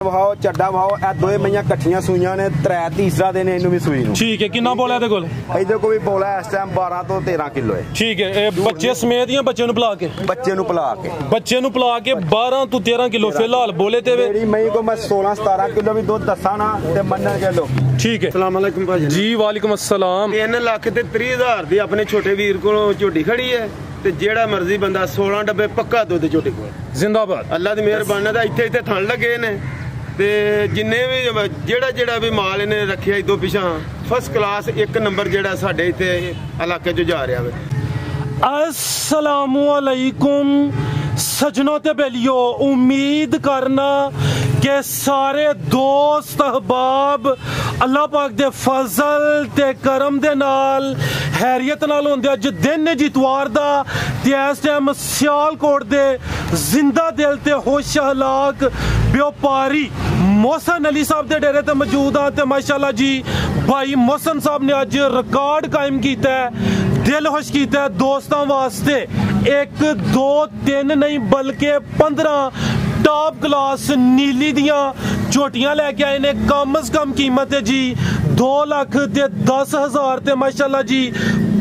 भाओ चड्डा भाओ ए दोए मईयां कट्ठियां सूईयां ने त्रै तीसरा दिन इनू भी सूई नू। ठीक है कितना बोला इहदे कोल? इहदे कोल भी बोला इस टाइम 12 तो 13 किलो है। ठीक है बच्चे समेत या बच्चे नु पिला के? बच्चे नु पिला के। बच्चे नु पिला के 12 तो 13 किलो फिलहाल बोले ते वे। मेरी मई को मैं 16 17 किलो भी दूध दसा ना ते मनन के लो। ठीक है अस्सलाम वालेकुम भाजी जी। वालेकुम अस्सलाम। 3 लाख ते 30 हज़ार दी अपने छोटे वीर को झोटी खड़ी है ते जेड़ा मर्जी बंदा 16 डब्बे पक्का दुध झोटी को। जिंदाबाद। अल्लाह दी मेहरबानी दा इत्थे इत्थे थण लगे ने ते जिन्ने भी जेड़ा भी माल इन्हें रखिया इदो पिछा फर्स्ट क्लास 1 नंबर जेड़ा साडे इत्थे इलाके जो जा रहा है। अस्सलामु अलैकुम सजनों ते बेलियो, उम्मीद करना के सारे दोस्त अहबाब अल्लाह पाक दे फजल ते करम दे नाल हैरियत नाल होंदे। अज दिन है जितवार दा ते इस टाइम सियालकोट दे जिंदा दिल ते होश हलाक व्यापारी मोहसन अली साहब दे डेरे ते मौजूद हाँ। ते माशाल्लाह जी भाई मोहसन साहब ने अज रिकॉर्ड कायम किया है, दिल खुश किया दोस्तों वास्ते। 1 2 3 नहीं बल्कि 15 टॉप क्लास नीली दियां झोटियां लेके आए ने। कम से कम कीमत है जी 2 लाख ते 10 हज़ार ते माशाल्लाह जी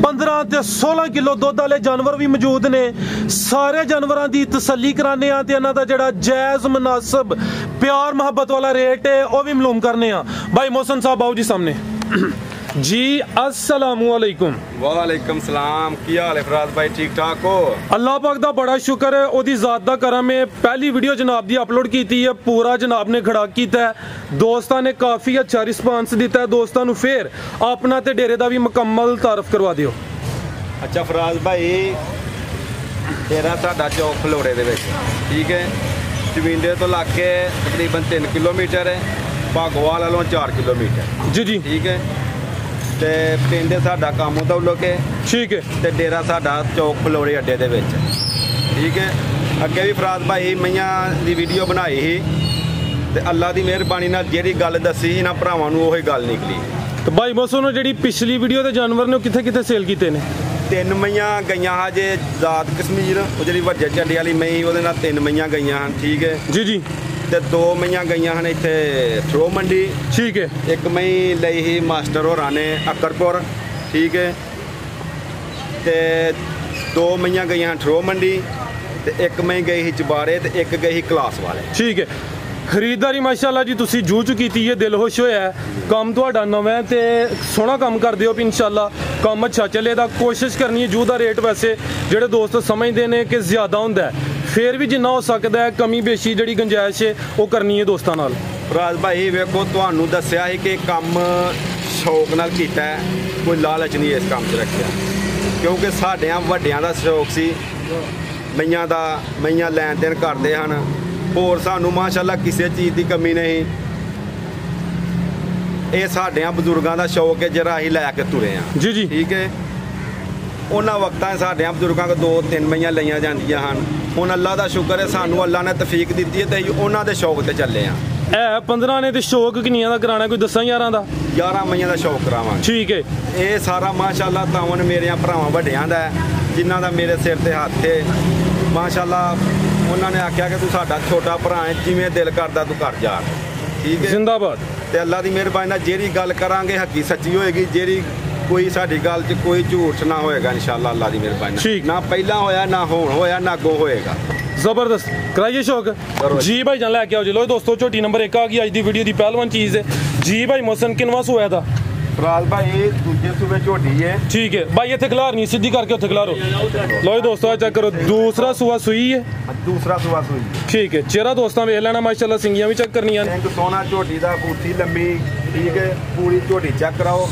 15 ते 16 किलो दुध वाले जानवर भी मौजूद ने। सारे जानवरों की तसल्ली कराने ते इन्हां दा जिहड़ा जायज़ मुनासिब प्यार मोहब्बत वाला रेट है वह भी मालूम करने। भाई मोहसन साहब आओ जी सामने जी। अस्सलामु अलैकुम। वालेकुम सलाम। की हाल है फराज भाई, ठीक ठाक हो? अल्लाह पाक दा बड़ा शुक्र है, ओदी ज़ात दा करम है। पहली वीडियो जनाब दी अपलोड की है, पूरा जनाब ने खड़ा किया है, दोस्तों ने काफ़ी अच्छा रिस्पांस दिता है। दोस्तों नू फिर अपना ते डेरे दा भी मुकम्मल तारफ करवा दियो। अच्छा फराज भाई डेरा साडा चौक फलोड़े दे विच, ठीक है, चविंडे तो लाके तकरीबन 3 किलोमीटर है, भागोवाल वालों 4 किलोमीटर जी जी। ठीक है। ते पिंड साडा कामो दौलो के, ठीक है, ते डेरा साडा चौक फलोड़े अड्डे दे विच, ठीक है। अगे भी फराज भाई मईयां दी वीडियो बनाई ही ते अल्लाह दी मेहरबानी नाल जेहड़ी गल दसी ही ना भरावां नूं ओही गल निकली। तो भाई मोहसन जेहड़ी पिछली वीडियो दे जानवर ने किथे किथे सेल कीते ने? 3 मईयां गईयां हा जे जात कश्मीर वो जी वड्डे झंडे वाली मई वो 3 मईयां गईयां हैं, ठीक है जी जी। ते 2 मईयां गईयां हैं इत्थे थ्रो मंडी, ठीक है। 1 मई लई ही मास्टर होरां ने अकरपुर, ठीक है, ते 2 मईयां गईयां हैं थ्रो मंडी ते 1 मई गई ही चबारे ते 1 गई ही क्लास वाले, ठीक है। खरीदारी माशाल्लाह जी तुसी जू चुकी थी, ये दिल खुश होया है। काम तुहाडा नवां है ते सोहना काम करदे हो, इंशाल्लाह काम अच्छा चले दा। कोशिश करनी है जू दा रेट वैसे जेडे दोस्त समझते हैं कि ज़्यादा होंदा है, फिर भी जिन्ना हो सकता है कमी बेशी जी गुंजाइश है वो करनी है दोस्तों नाल। फराज भाई वेखो तुहानू दस्सिया ही कि काम शौक नाल कीता है, कोई लालच नहीं इस काम च रखिया, क्योंकि साडियां वड्डियां दा शौक सी मईयां दा, मईयां लैन देन करदे हन, होर सानू माशाल्लाह किसी चीज़ की कमी नहीं। ये साडियां बजुर्गों का शौक है जरा असीं लैके तुरे हैं जी जी, ठीक है। उन्हां वक्तां साडियां बजुर्गों को 2-3 मईयां लईयां जांदियां हन। हुण अल्लाह का शुक्र है सानू अल्लाह ने तफीक दी है तो उन्हां दे शौक ते चले हैं। 15 ने ते शौक किन्नियां दा कराना, कोई 10-11 दा? 11 मईयां दा शौक करावां, ठीक है। ये सारा माशाल्लाह तावन मेरे भरावां वड्डियां दा जिन्हां दा मेरे सिर ते हत्थ है माशाल्लाह। उन्होंने आख्या कि तू साडा छोटा भरा है, जिवें दिल करदा तू कर जा, ठीक है। जिंदाबाद। ते अल्लाह दी मेहरबानी नाल जेहड़ी गल करांगे हकी सच्ची होएगी, जेहड़ी कोई साडी गल च कोई झूठ ना होएगा इंशाअल्लाह अल्लाह दी मेहरबानी ना पहला होया ना हुण होया ना अगों होएगा। जबरदस्त कराइए शौक जी भाई जान लैके आओ जी। लो दोस्तों झोटी नंबर 1 आ गई अज दी वीडियो दी पहलवान चीज़ है जी। भाई मोहसन किनवा सोया था? फराज भाई दूजे सूबे झोटी है, ठीक है भाई। इत्थे खिलार नहीं सीधी करके उत्थे खिलारो। लो दोस्तों चेक करो, दूसरा सुआ सुई है, दूसरा सुआ सुई, ठीक है। चेहरा दोस्तों वेख लेना माशाल्लाह, सिंगियां भी चेक करनियां ने, सोना झोटी दा, बूथी लंबी, ठीक है, पूरी झोटी चेक कराओ।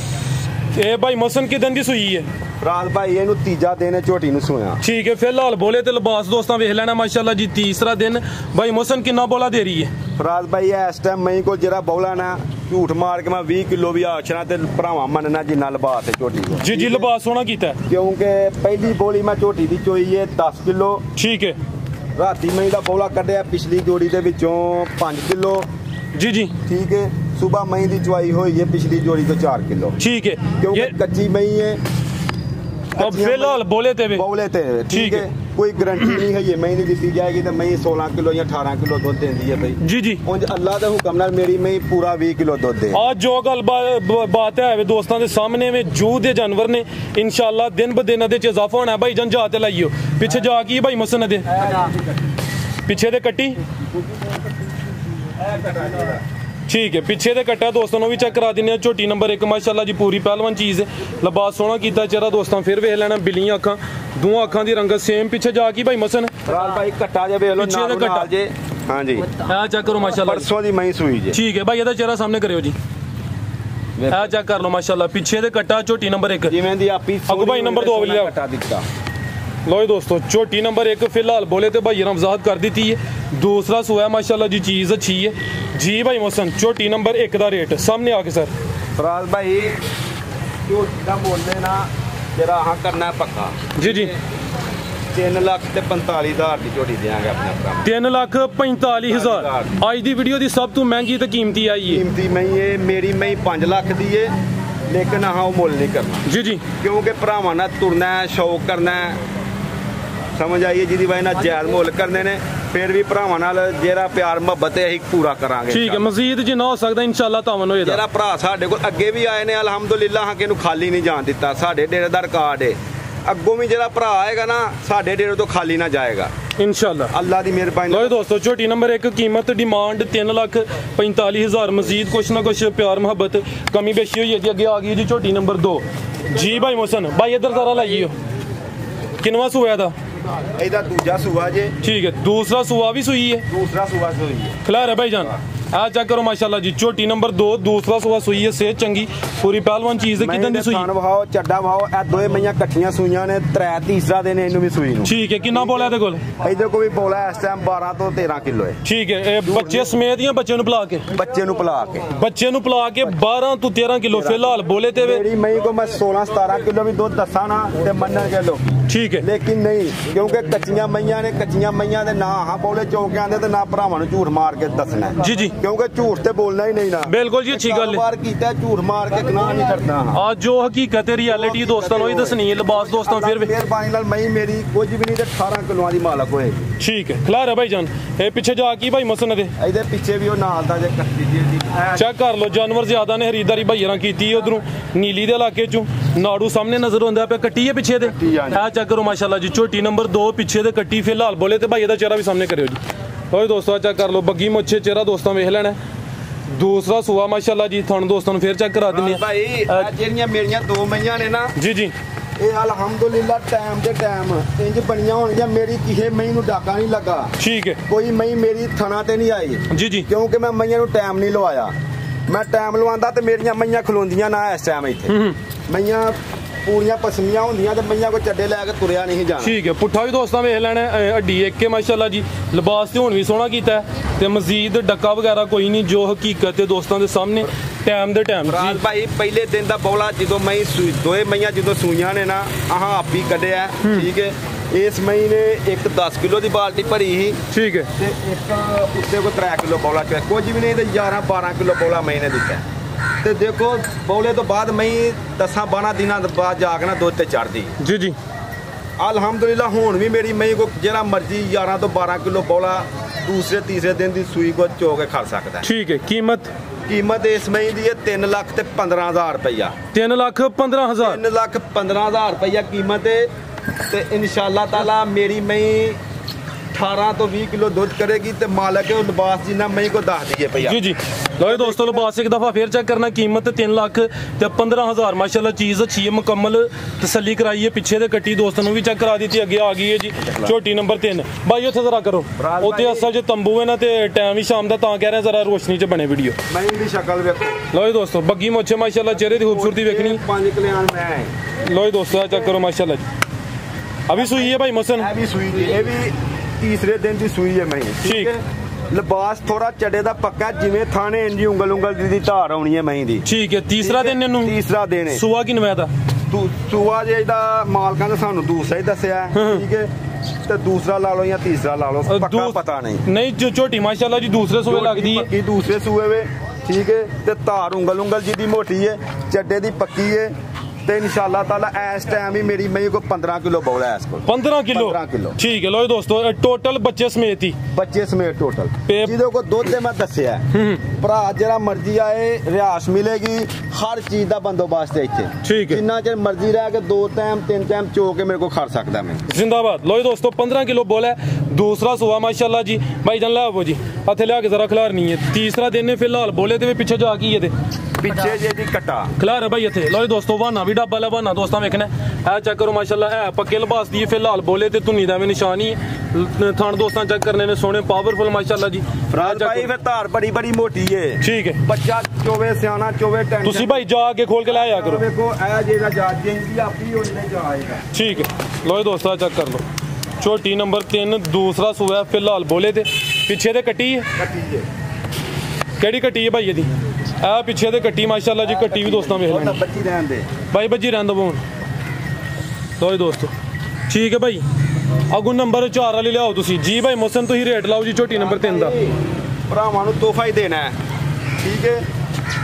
ये भाई मोहसन कि दिन दी सुई है? फराज भाई ये 3जा दिन है झोटी नूं सोया, ठीक है। फिलहाल बोले तो लिबास दोस्तों वेख लेना माशाल्लाह जी, 3रा दिन। भाई मोहसन कितना बोला दे रही है? फराज भाई इस टाइम मई को जरा बौला ना झूठ मार के मैं 20 किलो भी आखना ते भरावां मनना जिन्ना लिबास है झोटी को, जी जी। लिबास सोना कीता है क्योंकि पहली बोली मैं झोटी दी चोई है 10 किलो, ठीक है। राती मई दा बौला कढ़िया पिछली जोड़ी दे विचों 5 किलो, जी जी, ठीक है। सुबह मई दी चुआई हुई है पिछली जोड़ी तो 4 किलो, ठीक है, क्योंकि कच्ची मई है। अब फिलहाल बोले ते ठीक है। कोई गारंटी नहीं है ये मई नहीं दी जाएगी तो मई 16 किलो या 18 किलो दुध देती है भाई जी जी उंज अल्लाह के हुक्म नाल मेरी मई पूरा 20 किलो दुध दे आज जो गल बात है दोस्तों के सामने में जू दे जानवर ने इंशाल्लाह दिन ब दिन च इजाफा होना है भाई जान जाते लाइयो पीछे जा की भाई मसन दे पीछे दे कट्टी ठीक है पीछे दे कट्टा दोस्तों भी चेक करा देने झोटी नंबर 1 माशाल्लाह जी पूरी पहलवान चीज है लिबास सोहना कीता चेहरा दोस्तों फिर वेख लेना बिलियां अखां दोवां अखां दी रंगत सेम पीछे जा की भाई मसन भाई कट्टा जे वेख लो पीछे दे कट्टा जे हां जी आ चेक करो माशाल्लाह परसों दी मई सुई जे ठीक है भाई ਇਹਦਾ चेहरा सामने करियो जी आ चेक कर लो माशाल्लाह पीछे दे कट्टा झोटी नंबर 1 जिवें दी आपी अगो भाई नंबर 2 वाली कट्टा दिता लो दोस्तों झोटी नंबर 1 फिलहाल बोले तो भाई वजाहत कर दी थी है दूसरा सुहा माशाल्लाह जी चीज़ अच्छी है जी भाई मोहसन झोटी नंबर 1 का रेट सामने आके सर फराज भाई झोटी का बोलने ना जरा हाँ करना है पक्का जी जी 3,45,000 की झोटी देंगे अपने भरा 3,45,000 आज दी वीडियो दी सब तो महंगी तो कीमती आई है कीमती मई है मेरी मई 5 लाख दी है लेकिन हाँ वो मुल नहीं करना जी जी क्योंकि भरावां नाल तुरना है शौक करना है समझ आइए जिहदी वजह नाल जायज़ मुल करने ने फिर भी भरावां नाल जेहड़ा प्यार मुहब्बत है असीं पूरा करांगे ठीक है मजीद जिन्ना हो सकदा इंशाल्लाह तावन होएगा जेहड़ा भरा साडे कोल अगे भी आए ने अलहमदुलिल्लाह हाँ किहनूं खाली नहीं जान दिता साडे डेरे दा रिकार्ड है अगों भी जेहड़ा भरा आएगा ना साडे डेरे तो खाली ना जाएगा इंशाल्लाह अल्लाह दी मेहरबानी लो दोस्तों झोटी नंबर 1 कीमत डिमांड 3,45,000 मजीद कुछ ना कुछ प्यार मोहब्बत कमी बेशी हुई है जी अगे आ गई जी झोटी नंबर 2 जी भाई मोहसन भाई इधर जरा लाइयो किनवा सुआ था ਇਹਦਾ ਦੂਜਾ ਸੂਆ ਜੇ ठीक है दूसरा सुआ भी सुई है दूसरा सूआ सोई है खिला रहे भाई जान आ चेक करो माशाल्लाह जी झोटी नंबर 2 दूसरा सुआ सुई है सेहत चंगी पूरी पहलवान चीज है किदन दी सुई ਖਾਣ ਵਹਾਓ ਚੱਡਾ ਵਹਾਓ ਇਹ ਦੋਏ ਮਈਆਂ ਇਕੱਠੀਆਂ ਸੂਈਆਂ ਨੇ ਤੀਸਰਾ ਦਿਨ ਇਹਨੂੰ ਵੀ ਸੂਈ ਨੂੰ ठीक है कितना बोला ਇਹਦੇ ਕੋਲ ਇਹਦੇ ਕੋਲ ਵੀ ਬੋਲਾ ਇਸ ਟਾਈਮ 12 ਤੋਂ 13 ਕਿਲੋ ਹੈ ठीक है ਇਹ ਬੱਚੇ ਸਮੇਤ ਜਾਂ ਬੱਚੇ ਨੂੰ ਪਿਲਾ ਕੇ ਬੱਚੇ ਨੂੰ ਪਿਲਾ ਕੇ 12 ਤੋਂ 13 ਕਿਲੋ ਫਿਲਹਾਲ ਬੋਲੇ ਤੇ ਵੇ ਮੇਰੀ ਮਈ ਕੋ ਮੈਂ 16 17 ਕਿਲੋ ਵੀ ਦੁੱਧ ਦੱਸਾਂ ਨਾ ਤੇ ਮੰਨਣਗੇ ਲੋਕ ठीक है ਲੇਕਿਨ ਨਹੀਂ ਕਿਉਂਕਿ ਕੱਚੀਆਂ ਮਈਆਂ ਨੇ ਕੱਚੀਆਂ ਮਈਆਂ ਦੇ ਨਾ ਹਾਂ ਬੋਲੇ ਚੌਕ ਆਂਦੇ ਤੇ ਨਾ ਭਰਾਵਾਂ ਨੂੰ ਝੂਠ ਮਾਰ ਕੇ ਦੱਸਣਾ जी जी ਕਿਉਂਕਿ ਝੂਠ ਤੇ ਬੋਲਣਾ ਹੀ ਨਹੀਂ ਨਾ बिल्कुल जी अच्छी गल है ਕਾਰੋਬਾਰ ਕੀਤਾ ਝੂਠ ਮਾਰ ਕੇ ਗੁਨਾਹ ਨਹੀਂ ਕਰਨਾ आज जो हकीकत है रियलिटी दोस्तों ਨੂੰ ਹੀ ਦੱਸਣੀ ਹੈ ਲਿਬਾਸ ਦੋਸਤਾਂ ਫਿਰ ਵੀ ਮਿਹਰਬਾਨੀ ਨਾਲ ਮਈ ਮੇਰੀ ਕੁਝ ਵੀ ਨਹੀਂ ਤੇ 18 ਕਿਲੋਆਂ ਦੀ ਮਾਲਕ ਹੋਏ ठीक है खिला रहे भाई जान ਇਹ ਪਿੱਛੇ ਜਾ ਕੀ ਭਾਈ ਮਸਨ ਦੇ ਇਹਦੇ ਪਿੱਛੇ ਵੀ ਉਹ ਨਾਲ ਦਾ ਜੇ ਕੱਟੀ ਜੀ ਚੈੱਕ ਕਰ ਲਓ ਜਾਨਵਰ ਜ਼ਿਆਦਾ ਨੇ ਖਰੀਦਦਾਰੀ ਭਾਈਆਂ ਕੀਤੀ ਉਧਰੋਂ ਨੀਲੀ ਦੇ ਇਲਾਕੇ ਚੋਂ ਨਾੜੂ ਸਾਹਮਣੇ ਨਜ਼ਰ ਆਉਂਦਾ ਪਿਆ ਕੱਟੀ ਹੈ ਪਿੱਛੇ ਦੇ ਆ ਚੈੱਕ ਕਰੋ ਮਾਸ਼ਾਅੱਲਾ ਜੀ ਝੋਟੀ ਨੰਬਰ 2 ਪਿੱਛੇ ਦੇ ਕੱਟੀ ਫਿਲਹਾਲ ਬੋਲੇ ਤੇ ਭਾਈ ਇਹਦਾ ਚਿਹਰਾ ਵੀ ਸਾਹਮਣੇ ਕਰਿਓ ਜੀ ਓਏ ਦੋਸਤੋ ਚੈੱਕ ਕਰ ਲਓ ਬੱਗੀ ਮੁੱਛੇ ਚਿਹਰਾ ਦੋਸਤਾਂ ਵੇਖ ਲੈਣਾ दूसरा सुआ माशाल्लाह जी थानू दोस्तों फिर चेक करा दिंने भाई ਜਿਹੜੀਆਂ ਮੇਰੀਆਂ ਦੋ ਮਈਆਂ ਨੇ ਨਾ जी जी ਇਹ ਅਲਹਮਦੁਲਿल्लाह ਟਾਈਮ ਦੇ ਟਾਈਮ ਇੰਜ ਬਣੀਆਂ ਹੋਣਗੀਆਂ ਮੇਰੀ ਕਿਸੇ ਮਈ ਨੂੰ ਡਾਕਾ ਨਹੀਂ ਲੱਗਾ ठीक है ਕੋਈ ਮਈ ਮੇਰੀ ਥਣਾ ਤੇ ਨਹੀਂ ਆਈ जी जी ਕਿਉਂਕਿ ਮੈਂ ਮਈਆਂ ਨੂੰ ਟਾਈਮ ਨਹੀਂ ਲਵਾਇਆ ਮੈਂ ਟਾਈਮ ਲਵਾਉਂਦਾ ਤੇ ਮੇਰੀਆਂ ਮਈਆਂ ਖਲੋਂਦੀਆਂ ਨਾ ਇਸ ਟਾਈਮ ਇੱਥੇ ਮਈਆਂ पूरियां पसमियां होंदियां ते मईयां को चड्डे लैके तुरिया नहीं जाना ठीक है पुट्ठा भी दोस्तों वेख लैना हड्डी एक के माशाल्लाह जी लिबास ते हुण भी सोहना कीता है ते मजीद डक्का वगैरह कोई नहीं जो हकीकत है दोस्तों के सामने टाइम दे टाइम राज भाई पहले दिन दा बौला जो मई दोए मईयां जो सूइयां ने ना आह आप ही कढ़िया ठीक है इस मई ने एक 10 किलो की बाल्टी भरी ही ठीक है ते एक उत्ते को 3 किलो बौला चुया कुछ भी नहीं तो 11-12 किलो बौला मई ने दिता ਤੇ ਦੇਖੋ ਬੌਲੇ ਤੋਂ ਬਾਅਦ ਮੈਂ 10-12 ਦਿਨਾਂ ਬਾਅਦ ਜਾ ਕੇ ਨਾ ਦੁੱਧ ਤੇ ਚੜਦੀ ਜੀ ਜੀ ਅਲਹਮਦੁਲਿल्लाह ਹੁਣ ਵੀ ਮੇਰੀ ਮਈ ਕੋ ਜਿਹੜਾ ਮਰਜੀ 11 ਤੋਂ 12 ਕਿਲੋ ਬੌਲਾ ਦੂਸਰੇ ਤੀਸਰੇ ਦਿਨ ਦੀ ਸੂਈ ਕੋ ਚੋ ਕੇ ਖੜ ਸਕਦਾ ਠੀਕ ਹੈ ਕੀਮਤ ਇਸ ਮਈ ਦੀ ਹੈ 3,15,000 ਰੁਪਇਆ 3,15,000 3,15,000 ਰੁਪਇਆ ਕੀਮਤ ਹੈ ਤੇ ਇਨਸ਼ਾਅੱਲਾ ਤਾਲਾ ਮੇਰੀ ਮਈ 18 ਤੋਂ 20 किलो दूध करेगी तो मालक है लिबास जिन्ना मई को दस दिए भैया जी जी लो दोस्तों लिबास एक दफ़ा फिर चेक करना कीमत 3,15,000 माशाल्लाह चीज़ अच्छी है मुकम्मल तसल्ली कराई है पीछे दे कट्टी दोस्तों भी चेक करा दी थी अगे आ गई है जी झोटी नंबर 3 भाई उत्थे जरा करो उत्थे असल जो तंबू है ना तो टाइम भी शाम का कह रहे जरा रोशनी च बने वीडियो मई दी शक्ल वेखो लो दोस्तों बग्गी मुच्छे माशाल्लाह चेहरे की खूबसूरती देखनी 5 कल्याण में लो दोस्तों चेक करो माशाल्लाह जी अभी सुई है भाई मसन अभी सुई थी ये भी तीसरे दिन की सूई है मई ठीक है लिबास थोड़ा चड्डे दा पक्का जिवें थाने इंजी उंगल दी धार आउणी है मई दी ठीक है तीसरा दिन इनू तीसरा दिन है सुआ की नवैदा सूआ जे इहदा मालकां ने सानू दूसरा ही दस्सिया ठीक है ते दूसरा ला लो या तीसरा ला लो पक्का पता नहीं जो झोटी माशाल्लाह जी दूसरे सूए लगदी है पक्की दूसरे सूए वे ठीक है ते धार उंगल जी दी मोटी है चड्डे दी पक्की है ਤੇ ਇਨਸ਼ਾਅੱਲਾ ਤਾਲਾ ਇਸ ਟਾਈਮ ਹੀ ਮੇਰੀ ਮਈ ਕੋ 15 ਕਿਲੋ ਬੋਲਾ ਹੈ ਇਸ ਕੋਲ 15 ਕਿਲੋ 15 ਕਿਲੋ ਠੀਕ ਹੈ ਲੋ ਦੋਸਤੋ ਟੋਟਲ ਬੱਚੇ ਸਮੇਤ ਹੀ ਬੱਚੇ ਸਮੇਤ ਟੋਟਲ ਤੇ- ਜਿਹਦੇ ਕੋ ਦੁੱਧ ਤੇ ਮੈਂ ਦੱਸਿਆ ਭਰਾ ਜਿਹੜਾ ਮਰਜ਼ੀ ਆਏ ਰਿਹਾਇਸ਼ ਮਿਲੇਗੀ ਹਰ ਚੀਜ਼ ਦਾ ਬੰਦੋਬਸਤ ਹੈ ਇੱਥੇ ਠੀਕ ਹੈ। ਜਿੰਨਾ ਚਿਰ ਮਰਜ਼ੀ ਰਹਿ ਕੇ 2 ਟਾਈਮ 3 ਟਾਈਮ ਚੋ ਕੇ ਮੇਰੇ ਕੋ ਖੜ ਸਕਦਾ ਮੈਂ जिंदाबाद लो दोस्तों 15 किलो बोला है दूसरा सुबह माशाल्लाह जी भाई जान ला वो जी हथे लिया के जरा खिलार नहीं है तीसरा दिन फिलहाल बोले थे पीछे जाके ये थे ਪਿੱਛੇ ਜੇ ਦੀ ਕਟਾ खिलार है भाई इथे लो दोस्तों बहाना भी डब्बा बहाना दोस्तों वेखना है चेक करो माशाल्लाह है पक्के लिबास दी फिलहाल बोले ते धुनी दा भी निशान ही है थान दोस्तों चेक करने ने सोने पावरफुल माशाल्लाह जी ਫਰਾਜ ਭਾਈ ਫਿਰ ਧਾਰ ਬੜੀ ਬੜੀ ਮੋਟੀ ਏ ठीक है ਬੱਚਾ ਚੋਵੇ ਸਿਆਣਾ ਚੋਵੇ ਟੈਂਸ਼ਨ तुसी भाई जा के खोल के लाया करो ਵੇਖੋ ਇਹ ਜਿਹੜਾ ਜਾਜ ਦੀ ਆਪੀ ਉਹਨੇ ਜਾਏਗਾ ठीक है लो दोस्तों चेक कर लो छोटी नंबर 3 दूसरा सुबह फिलहाल बोले थे पीछे ते कट्टी है ਕੱਟੀ ਜੇ ਕਿਹੜੀ ਕੱਟੀ ਹੈ ਭਾਈ ਇਹਦੀ ਆ ਪਿੱਛੇ ਤੇ ਕੱਟੀ ਮਾਸ਼ਾਅੱਲਾ ਜੀ ਕੱਟੀ ਵੀ ਦੋਸਤਾਂ ਵੇਖ ਲੈਣੀ ਬੱਚੀ ਰਹਿਣ ਦੇ ਭਾਈ ਬੱਜੀ ਰਹਿੰਦਾ ਬੋਨ ਲੋ ਦੋਸਤੋ ਠੀਕ ਹੈ ਭਾਈ ਅਗੂ ਨੰਬਰ 4 ਵਾਲੀ ਲਿਆਓ ਤੁਸੀਂ ਜੀ ਭਾਈ ਮੋਸਨ ਤੁਸੀਂ ਰੇਟ ਲਾਓ ਜੀ ਛੋਟੀ ਨੰਬਰ 3 ਦਾ ਭਰਾਵਾਂ ਨੂੰ ਤੋਹਫਾ ਹੀ ਦੇਣਾ ਹੈ ਠੀਕ ਹੈ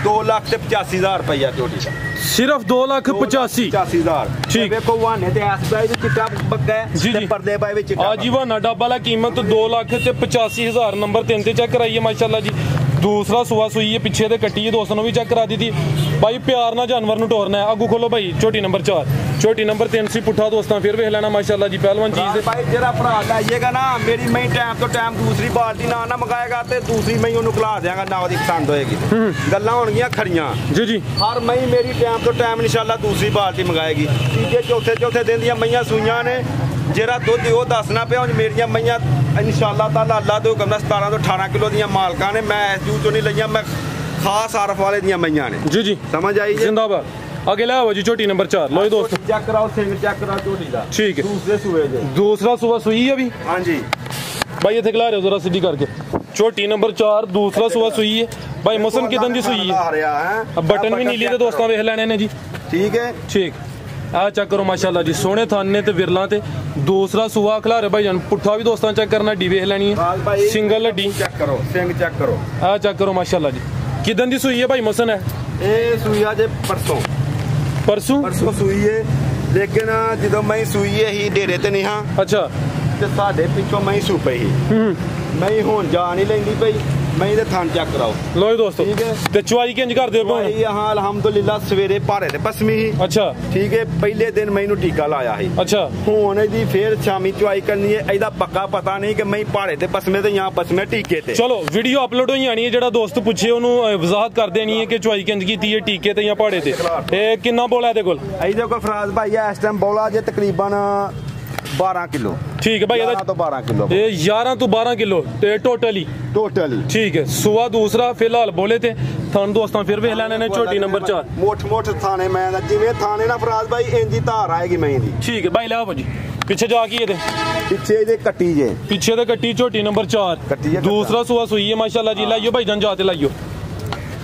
2,85,000 ਰੁਪਇਆ ਝੋਟੀ ਦਾ ਸਿਰਫ 2,85,000 85,000 ਠੀਕ। ਵੇਖੋ ਵਾਹਨੇ ਤੇ ਐਸ ਬਾਈ ਵਿੱਚ ਚਿੱਟਾ ਬੱਗਾ ਹੈ ਜੀ, ਤੇ ਜੀ। ਪਰਦੇ ਬਾਈ ਵਿੱਚ ਚਿੱਟਾ ਆ ਜੀ ਵਾਨਾ ਡੱਬਾ ਵਾਲਾ ਕੀਮਤ 2,85,000 ਨੰਬਰ 3 ਤੇ ਚੈੱਕ ਕਰਾਈਏ ਮਾਸ਼ਾਅੱਲਾ ਜੀ दूसरा सुहा सुई है पीछे ते कट्टी है दोस्तों ने भी चेक करा दी थी भाई प्यार ना जानवर नु टोरना है अगू खोलो भाई छोटी नंबर 4 छोटी नंबर 3 सी पुठा दोस्तों फिर वेख लेना माशाल्लाह जी पहलवान चीज भाई ਜਿਹੜਾ ਭਰਾ ਲਾਈਏਗਾ ਨਾ ਮੇਰੀ ਮੈਂ ਟਾਈਮ ਤੋਂ ਟਾਈਮ ਦੂਸਰੀ ਬਾਲਟੀ ਨਾ ਮੰਗਾਏਗਾ ਤੇ ਦੂਸਰੀ ਮੈਂ ਉਹਨੂੰ ਖਿਲਾ ਦਿਆਂਗਾ ਨਾ ਉਹਦੀ ਪਸੰਦ ਹੋਏਗੀ ਗੱਲਾਂ ਹੋਣਗੀਆਂ ਖੜੀਆਂ जी जी ਹਰ ਮਈ ਮੇਰੀ ਟਾਈਮ ਤੋਂ ਟਾਈਮ ਇਨਸ਼ਾਅੱਲਾ ਦੂਸਰੀ ਬਾਲਟੀ ਮੰਗਾਏਗੀ ਤੀਜੇ ਚੌਥੇ ਦਿਨ ਦੀਆਂ ਮਈਆਂ ਸੂਈਆਂ ਨੇ ਜਿਹੜਾ ਦੁੱਧ ਉਹ ਦੱਸਣਾ ਪਿਆ ਹੁਣ ਮੇਰੀਆਂ ਮਈਆਂ ਇਨਸ਼ਾਅੱਲਾ ਤਾਲਾ ਅੱਲਾ ਦੇ ਹੁਕਮ ਨਾਲ 17 ਤੋਂ 18 ਕਿਲੋ ਦੀਆਂ ਮਾਲਕਾਂ ਨੇ ਮੈਂ ਇਸ ਜੂ ਚੋਂ ਨਹੀਂ ਲਈਆਂ ਮੈਂ ਖਾਸ ਆਰਫ ਵਾਲੇ ਦੀਆਂ ਮਈਆਂ ਨੇ जी जी ਸਮਝ ਆਈ ਜੀ जिंदाबाद आगे ले आओ जी छोटी नंबर 4 लो दोस्तों ਚੈੱਕ ਕਰਾਓ ਸਿੰਘ ਚੈੱਕ ਕਰਾਓ ਝੋਟੀ ਦਾ ठीक है ਦੂਸਰੇ ਸੂਏ ਦੇ दूसरा सुहा सुई है अभी ਹਾਂਜੀ भाई इतने खिला रहे हो जरा सीधी करके छोटी नंबर 4 दूसरा सुहा सुई है भाई मौसम किदन दी सुई है ਹਰਿਆ ਹੈ अब बटन भी नीली ते दोस्तों वेख लेने ने जी ਠੀਕ ਹੈ ठीक आ चेक करो माशाल्लाह जी सोने थाने ते विरला ते दूसरा सुहा खिलारे भाई जान पुट्ठा भी दोस्तों चेक करना डी वेख लेनी ਰਾਜ है ਭਾਈ सिंगल हड्डी ਚੈੱਕ ਕਰੋ ਸਿੰਘ ਚੈੱਕ ਕਰੋ आ चेक करो माशाल्लाह जी किदन दी सुई है भाई मौसम है ਇਹ ਸੂਈਆ ਜੇ ਪਰਸੋਂ परसों ਸੂਈ ਹੈ ਲੇਕਿਨ ਜਦੋਂ ਮੈਂ ਸੂਈ ਹੈ ਹੀ ਡੇਰੇ ਤੇ ਨਹੀਂ ਹਾਂ अच्छा ਤੇ ਸਾਡੇ ਪਿੱਛੋਂ ਮੈਂ ਸੂ ਪਈ ਮੈਂ ਹੁਣ ਜਾ ਨਹੀਂ ਲੈਂਦੀ ਪਈ ਮੈਂ ਇਹਦੇ ਥਾਂ ਚੈੱਕ ਕਰਾਓ लो जी दोस्तों ठीक है। ते चुवाई किंज कर दे ਭਾਈ ਹਾਂ ਅਲਹਮਦੁਲਿਲਾ ਸਵੇਰੇ ਭਾਰੇ ਤੇ ਪਸਮੀ ਸੀ अच्छा ਠੀਕ ਹੈ ਪਹਿਲੇ ਦਿਨ ਮੈਨੂੰ ਟੀਕਾ ਲਾਇਆ ਸੀ अच्छा ਹੁਣ ਇਹਦੀ ਫੇਰ ਸ਼ਾਮੀ ਚੁਆਈ ਕਰਨੀ ਹੈ ਇਹਦਾ ਪੱਕਾ ਪਤਾ ਨਹੀਂ ਕਿ ਮੈਂ ਭਾਰੇ ਤੇ ਪਸਮੇ ਤੇ ਜਾਂ ਪਸਮੇ ਟੀਕੇ ਤੇ ਚਲੋ ਵੀਡੀਓ ਅਪਲੋਡ ਹੋਈ ਆਣੀ ਹੈ ਜਿਹੜਾ ਦੋਸਤ ਪੁੱਛੇ ਉਹਨੂੰ ਵਜ਼ਾਹਤ ਕਰ ਦੇਣੀ ਹੈ ਕਿ ਚੁਆਈ ਕਿੰਜ ਕੀਤੀ ਹੈ ਟੀਕੇ ਤੇ ਜਾਂ ਪਹਾੜੇ ਤੇ ਇਹ ਕਿੰਨਾ ਬੋਲਾ ਇਹਦੇ ਕੋਲ ਇਹਦੇ ਕੋਲ ਫਰਾਜ਼ ਭਾਈ ਇਸ ਟਾਈਮ ਬੋਲਾ ਜੇ ਤਕਰੀਬਨ 12 ਕਿਲੋ ਠੀਕ ਹੈ ਭਾਈ 11 ਇਹਦਾ ਤੋਂ 12 ਕਿਲੋ ਇਹ 11 ਤੋਂ 12 ਕਿਲੋ ਤੇ ਟੋਟਲੀ ਟੋਟਲੀ ਠੀਕ ਹੈ ਸੁਆ ਦੂਸਰਾ ਫਿਲਹਾਲ ਬੋਲੇ ਤੇ ਤੁਹਾਨੂੰ ਦੋਸਤਾਂ ਫਿਰ ਵੇਖ ਲੈਣੇ ਨੇ ਛੋਟੀ ਨੰਬਰ 4 ਮੋਠ ਥਾਣੇ ਮੈਂ ਦਾ ਜਿਵੇਂ ਥਾਣੇ ਨਾ ਫਰਾਜ਼ ਭਾਈ ਇੰਜੀ ਧਾਰ ਆਏਗੀ ਮੈਂ ਦੀ ਠੀਕ ਹੈ ਭਾਈ ਲੈ ਆਓ ਜੀ ਪਿੱਛੇ ਜਾ ਕੀ ਇਹਦੇ ਪਿੱਛੇ ਇਹਦੇ ਕੱਟੀ ਜੇ ਪਿੱਛੇ ਤੇ ਕੱਟੀ ਝੋਟੀ ਨੰਬਰ 4 ਕੱਟੀ ਹੈ दूसरा सुहा सुई है माशाल्लाह जी लाइयो भाई जान जाते लाइयो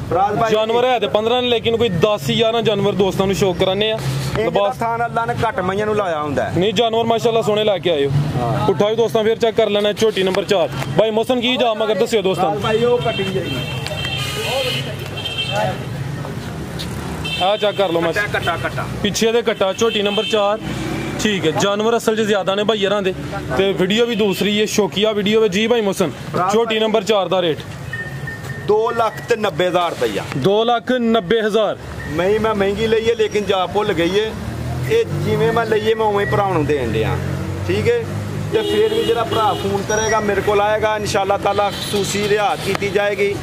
ਫਰਾਜ਼ ਭਾਈ जानवर है ते 15 ने लेकिन कोई 10 11 जानवर दोस्तों ਨੂੰ ਸ਼ੌਕ ਕਰਾਨੇ ਆ ਇਹਦਾ ਲਿਬਾਸ ਥਾਨ ਅੱਲਾ ਨੇ ਘੱਟ ਮਈਆਂ ਨੂੰ ਲਾਇਆ ਹੁੰਦਾ ਹੈ। नहीं जानवर माशाल्लाह सोने लेके आए हो उठा भी दोस्तों फिर चेक कर लेना छोटी नंबर 4 भाई मौसम की जा मगर दसियो दोस्तों ਫਰਾਜ਼ ਭਾਈ ਉਹ ਕੱਟੀ ਜਾਏਗੀ आ चेक कर लो मैं ਕੱਟਾ ਪਿੱਛੇ ਦੇ ਕੱਟਾ ਝੋਟੀ ਨੰਬਰ 4 ਠੀਕ ਹੈ ਜਾਨਵਰ ਅਸਲ 'ਚ ਜ਼ਿਆਦਾ ਨੇ ਭਾਈਰਾਂ ਦੇ ਤੇ ਵੀਡੀਓ ਵੀ ਦੂਸਰੀ ਹੈ ਸ਼ੌਕੀਆ ਵੀਡੀਓ ਹੈ ਜੀ ਭਾਈ ਮੋਸਨ ਝੋਟੀ ਨੰਬਰ 4 ਦਾ ਰੇਟ 2,90,000 ਰੁਪਇਆ 2,90,000 ਮੈਂ ਮਹਿੰਗੀ ਲਈ ਹੈ ਲੇਕਿਨ ਜਾ ਭੁੱਲ ਗਈ ਹੈ ਇਹ ਜਿਵੇਂ ਮੈਂ ਲਈਏ ਮੈਂ ਉਵੇਂ ਭਰਾ ਨੂੰ ਦੇਣ ਡਿਆ ਠੀਕ ਹੈ ਤੇ ਫਿਰ ਵੀ ਜਿਹੜਾ ਭਰਾ ਫੋਨ ਕਰੇਗਾ ਮੇਰੇ ਕੋਲ ਆਏਗਾ ਇਨਸ਼ਾਅੱਲਾ ਤਾਲਾ ਖਸੂਸੀ ਰਿਆਤ ਕੀਤੀ ਜਾਏਗੀ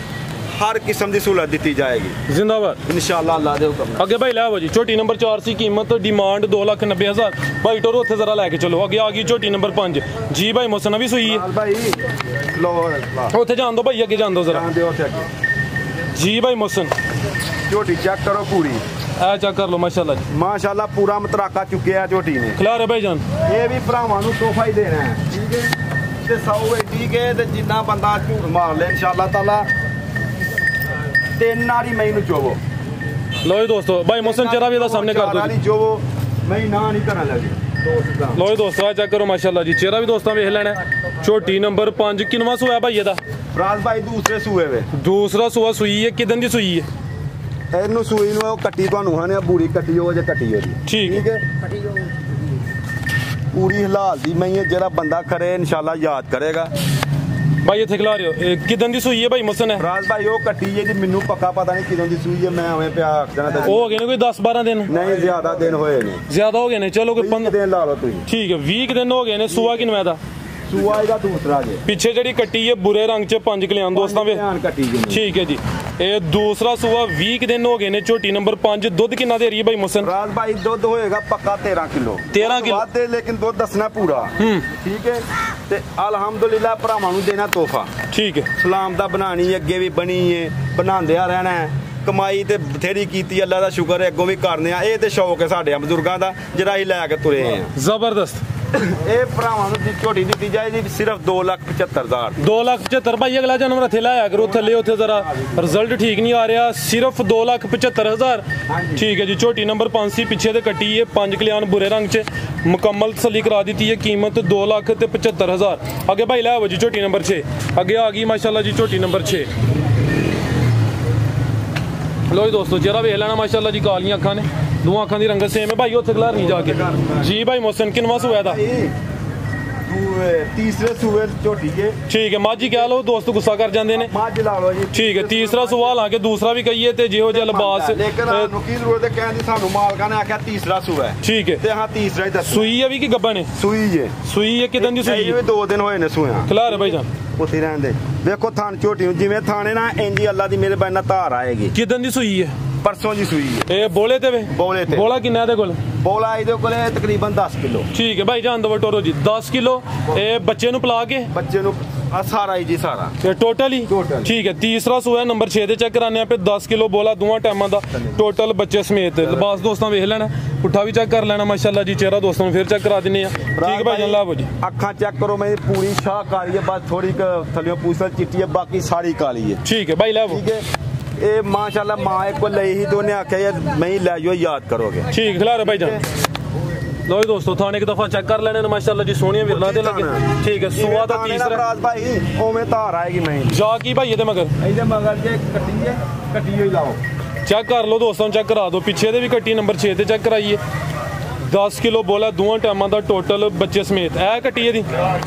हर किस्म की सहूलत दी जाएगी जिंदाबाद इंशाअल्लाह अल्लाह दे हुक्म अगे भाई लै जी झोटी नंबर 4 सी कीमत डिमांड 2,90,000 भाई टोरो उत्थे जरा लैके चलो अगे आ गई झोटी नंबर 5 जी भाई मोसन भी सुई है भाई लो उत्थे जान दो भाई अगे जान दो जरा जी भाई मोसन झोटी चेक करो पूरी ए चेक कर लो माशाल्लाह जी माशाल्लाह पूरा मतराका चुके झोटी ने खिलारे भाई जान ये भी भरावां नूं तोहफा ही देना है ठीक है ते 100 है ठीक है ते जिन्ना बंदा झूठ मार ले इंशाअल्लाह ताला तीन नारी मैं नु चोवो लो जी दोस्तों भाई मोसन चेहरा भी सामने कर दो जो मैं ना नहीं करना लगे लो जी दोस्तों आ चेक करो माशाल्लाह जी चेहरा भी दोस्तों वेख लेना झोटी नंबर 5 किनवा सुआ भाई एदा फराज भाई दूसरे सूए वे दूसरा सुआ सुई है किदन दी सुई है ਇਹਨੂੰ ਸੂਈ ਨੂੰ ਉਹ ਕੱਟੀ ਤੁਹਾਨੂੰ ਹਾਨੇ ਬੂਰੀ ਕੱਟੀ ਉਹ ਜੇ ਕੱਟੀ ਉਹਦੀ ਠੀਕ ਹੈ ਪੂਰੀ ਹਲਾਲ ਦੀ ਮੈਂ ਜਿਹੜਾ ਬੰਦਾ ਕਰੇ ਇਨਸ਼ਾਅੱਲਾ ਯਾਦ ਕਰੇਗਾ ਭਾਈ ਇੱਥੇ ਖਿਲਾ ਰਹੇ ਹੋ ਕਿਦਾਂ ਦੀ ਸੂਈ ਹੈ ਭਾਈ ਮੁਸਨ ਹੈ ਰਾਜ ਭਾਈ ਉਹ ਕੱਟੀ ਹੈ ਜੀ ਮੈਨੂੰ ਪੱਕਾ ਪਤਾ ਨਹੀਂ ਕਿਦੋਂ ਦੀ ਸੂਈ ਹੈ ਮੈਂ ਐਵੇਂ ਪਿਆ ਆਖਣਾ ਤਾਂ ਉਹ ਹੋ ਗਏ ਨੇ ਕੋਈ 10-12 ਦਿਨ ਨਹੀਂ ਜ਼ਿਆਦਾ ਦਿਨ ਹੋਏ ਨੇ ਜ਼ਿਆਦਾ ਹੋ ਗਏ ਨੇ ਚਲੋ ਕੋਈ 15 ਦਿਨ ਲਾ ਲਓ ਤੁਸੀਂ ਠੀਕ ਹੈ 20 ਦਿਨ ਹੋ ਗਏ ਨੇ ਸੂਆ ਕਿਨਵੇਂ ਦਾ ਸੂਆ ਇਹਦਾ ਦੂਸਰਾ ਜੇ ਪਿੱਛੇ ਜਿਹੜੀ ਕੱਟੀ ਹੈ ਬੁਰੇ ਰੰਗ 'ਚ 5 ਕਲਿਆਣ ਦੋਸਤਾਂ ਵੇ ਧਿਆਨ ਕੱਟੀ ਜੀ ਠੀਕ ਹੈ ਜੀ ਇਹ ਦੂਸਰਾ ਸੂਆ 20 ਦਿਨ ਹੋ ਗਏ ਨੇ ਝੋਟੀ ਨੰਬਰ 5 ਦੁੱਧ ਕਿੰਨਾ ਦੇ ਰਹੀ ਹੈ ਭਾਈ ਮੁਸਨ ਰਾਜ ਭਾਈ ਦੁੱਧ ਹੋਏਗਾ ਪੱਕਾ 13 ਕਿਲੋ 13 ਕਿਲੋ ਵਾਧੇ ਲੇਕਿਨ ਦੁੱਧ ਦੱਸਣਾ ਪੂਰਾ ਠੀਕ ਹੈ ਤੇ ਅਲਹਮਦੁਲਿਲਾ ਭਰਾਵਾਂ ਨੂੰ ਦੇਣਾ ਤੋਹਫਾ ਠੀਕ ਹੈ ਸਲਾਮ ਦਾ ਬਣਾਣੀ ਅੱਗੇ ਵੀ ਬਣੀ ਏ ਬਣਾਉਂਦਿਆ ਰਹਿਣਾ ਹੈ ਕਮਾਈ ਤੇ ਬਥੇਰੀ ਕੀਤੀ ਅੱਲਾ ਦਾ ਸ਼ੁਕਰ ਹੈ ਅੱਗੋਂ ਵੀ ਕਰਨੇ ਆ ਇਹ ਤੇ ਸ਼ੌਕ ਹੈ ਸਾਡੇ ਬਜ਼ੁਰਗਾਂ ਦਾ ਜਿਹੜਾ ਅਸੀਂ ਲੈ ਕੇ ਤੁਰੇ ਆ ਜ਼ਬਰਦਸਤ ਇਹ ਭਰਾਵਾਂ ਨੂੰ ਝੋਟੀ ਦਿੱਤੀ ਜਾਏਗੀ ਸਿਰਫ 2,75,000 2,75,000 ਭਾਈ ਅਗਲਾ ਜਨਮ ਇੱਥੇ ਲਾਇਆ ਕਰੋ ਥੱਲੇ ਉੱਥੇ ਜ਼ਰਾ ਰਿਜ਼ਲਟ ਠੀਕ ਨਹੀਂ ਆ ਰਿਹਾ ਸਿਰਫ 2,75,000 ਠੀਕ ਹੈ ਜੀ ਝੋਟੀ ਨੰਬਰ 5 ਸੀ ਪਿੱਛੇ ਤੇ ਕੱਟੀ ਹੈ 5 ਕਲਿਆਣ ਬੁਰੇ ਰੰਗ 'ਚ ਮੁਕੰਮਲ ਤਸੱਲੀ ਕਰਾ ਦਿੱਤੀ ਹੈ ਕੀਮਤ 2,75,000 ਅੱਗੇ ਭਾਈ ਲਾਇਆ ਜੀ ਝੋਟੀ ਨੰਬਰ 6 ਅੱਗੇ ਆ ਗਈ ਮਾਸ਼ਾਅੱਲਾ ਜੀ ਝੋਟੀ ਨੰਬਰ 6 ਲੋ ਜੀ ਦੋਸਤੋ ਜਰਾ ਵੇਖ ਲੈਣਾ ਮਾਸ਼ਾਅੱਲਾ ਜੀ ਕਾਲੀਆਂ ਅੱਖਾਂ ਨੇ ਦੋਵਾਂ ਅੱਖਾਂ ਦੀ ਰੰਗਤ ਸੇਮ ਹੈ ਭਾਈ ਉੱਥੇ ਖਿਲਾਰ ਨਹੀਂ ਜਾ ਕੇ ਜੀ ਭਾਈ ਮੁਹਸਨ ਕਿਨਵਾ ਸੂਆ ਦਾ ਤੀਸਰੇ ਸੂਏ ਝੋਟੀ ਕੇ ਠੀਕ ਹੈ ਮਾਝੀ ਕਹਿ ਲਓ ਦੋਸਤ ਗੁੱਸਾ ਕਰ ਜਾਂਦੇ ਨੇ ਮੱਝ ਲਾ ਲਓ ਜੀ ਠੀਕ ਹੈ ਤੀਸਰਾ ਸੂਆ ਲਾ ਕੇ ਦੂਸਰਾ ਵੀ ਕਹੀਏ ਤੇ ਜਿਹੋ ਜਿਹਾ ਲਿਬਾਸ ਲੇਕਿਨ ਸਾਨੂੰ ਕੀ ਜ਼ਰੂਰਤ ਹੈ ਕਹਿਣ ਦੀ ਸਾਨੂੰ ਮਾਲਕਾਂ ਨੇ ਆਖਿਆ ਤੀਸਰਾ ਸੂਆ ਹੈ ਠੀਕ ਹੈ ਤੇ ਹਾਂ ਤੀਸਰਾ ਹੀ ਦੱਸੋ ਸੂਈ ਹੈ ਵੀ ਕਿ ਗੱਬਾ ਨੇ ਸੂਈ ਜੇ ਸੂਈ ਹੈ ਕਿਦਾਂ ਦੀ ਸੂਈ ਇਹ ਵੀ 2 ਦਿਨ ਹੋਏ ਨੇ ਸੂਇਆ ਖਿਲਾਰ ਭਾਈ ਜਾਨ ਉੱਥੇ ਰਹਿੰਦੇ ਵੇਖੋ ਥਾਨ ਝੋਟੀ ਨੂੰ ਜਿਵੇਂ ਥਾਣੇ ਨਾ ਇੰਜੀ ਅੱਲਾ ਦੀ ਮਿਹਰਬਾਨੀ ਨਾਲ ਧਾਰ ਆਏਗੀ ਕਿਦਾਂ ਦੀ ਸੂਈ ਹੈ ਪਰਸੋਂ ਦੀ ਸੂਈ ਹੈ ਇਹ ਬੋਲੇ ਤੇ ਵੇ ਬੋਲੇ ਤੇ ਬੋਲਾ ਕਿੰਨਾ ਇਹਦੇ ਕੋਲ ਬੋਲਾ ਇਹਦੇ ਕੋਲੇ ਤਕਰੀਬਨ 10 ਕਿਲੋ ਠੀਕ ਹੈ ਭਾਈ ਜਾਨ ਦੋ ਟੋਰੋ ਜੀ 10 ਕਿਲੋ ਇਹ ਬੱਚੇ ਨੂੰ ਪਿਲਾ ਕੇ ਬੱਚੇ ਨੂੰ ਆ ਸਾਰਾ ਹੀ ਜੀ ਸਾਰਾ ਤੇ ਟੋਟਲ ਹੀ Total। ਠੀਕ ਹੈ ਤੀਸਰਾ ਸੂਆ ਨੰਬਰ 6 ਤੇ ਚੈੱਕ ਕਰਾਣੇ ਆਪੇ 10 ਕਿਲੋ ਬੋਲਾ ਦੋਵਾਂ ਟਾਈਮਾਂ ਦਾ ਟੋਟਲ ਬੱਚੇ ਸਮੇਤ ਲਿਬਾਸ ਦੋਸਤਾਂ ਵੇਖ ਲੈਣਾ ਪੁੱਠਾ ਵੀ ਚੈੱਕ ਕਰ ਲੈਣਾ ਮਾਸ਼ਾਅੱਲਾ ਜੀ ਚਿਹਰਾ ਦੋਸਤਾਂ ਨੂੰ ਫਿਰ ਚੈੱਕ ਕਰਾ ਦਿੰਨੇ ਆ ਠੀਕ ਹੈ ਭਾਈ ਜਾਨ ਲਾਵੋ ਜੀ ਅੱਖਾਂ ਚੈੱਕ ਕਰੋ ਮੇਰੀ ਪੂਰੀ ਸ਼ਾਹ ਕਾਲੀ ਹੈ ਬਸ ਥੋੜੀ ਥੱਲੇ ਪੂਸਲ ਚਿੱਟੀ ਹੈ ਬਾਕੀ ਸਾਰੀ ਕਾਲੀ ਹੈ ਠੀਕ ਹੈ ਭਾਈ ਲਾਵੋ ਠੀਕ ਹੈ ਇਹ ਮਾਸ਼ਾਅੱਲਾ ਮਾਂ ਇੱਕ ਕੋਲ ਲਈ ਹੀ ਦੋਨੇ ਆਖਿਆ ਯਾਰ ਮੈਂ ਹੀ ਲੈ ਜਾਓ ਯਾਦ ਕਰੋਗੇ ਠੀਕ ਖਿਲਾਰੇ ਭਾਈ ਜਾਨ ਲੋ ਦੋਸਤੋ ਥਾਣੇ ਇੱਕ ਦਫਾ ਚੈੱਕ ਕਰ ਲੈਣੇ ਨੇ ਮਾਸ਼ਾਅੱਲਾ ਜੀ ਸੋਹਣੀਆਂ ਵਿਰਲਾਂ ਤੇ ਲੱਗੇ ਠੀਕ ਹੈ ਸੂਆ ਦਾ ਤੀਸਰਾ ਰਾਜ ਭਾਈ ਉਵੇਂ ਧਾਰ ਆਏਗੀ ਮੈਂ ਜਾ ਕੀ ਭਾਈ ਇਹਦੇ ਮਗਰ ਇਹਦੇ ਮਗਰ ਜੇ ਕੱਟੀ ਹੈ ਕੱਟੀ ਹੋਈ ਲਾਓ ਚੈੱਕ ਕਰ ਲਓ ਦੋਸਤਾਂ ਨੂੰ ਚੈੱਕ ਕਰਾ ਦਿਓ ਪਿੱਛੇ ਦੇ ਵੀ ਕੱਟੀ ਨੰਬਰ 6 ਤੇ ਚੈੱਕ ਕਰਾਈਏ 10 ਕਿਲੋ ਬੋਲਾ ਦੋਵਾਂ ਟਾਈਮਾਂ ਦਾ ਟੋਟਲ ਬੱਚੇ ਸਮੇਤ ਇਹ ਕੱਟੀ ਇਹਦੀ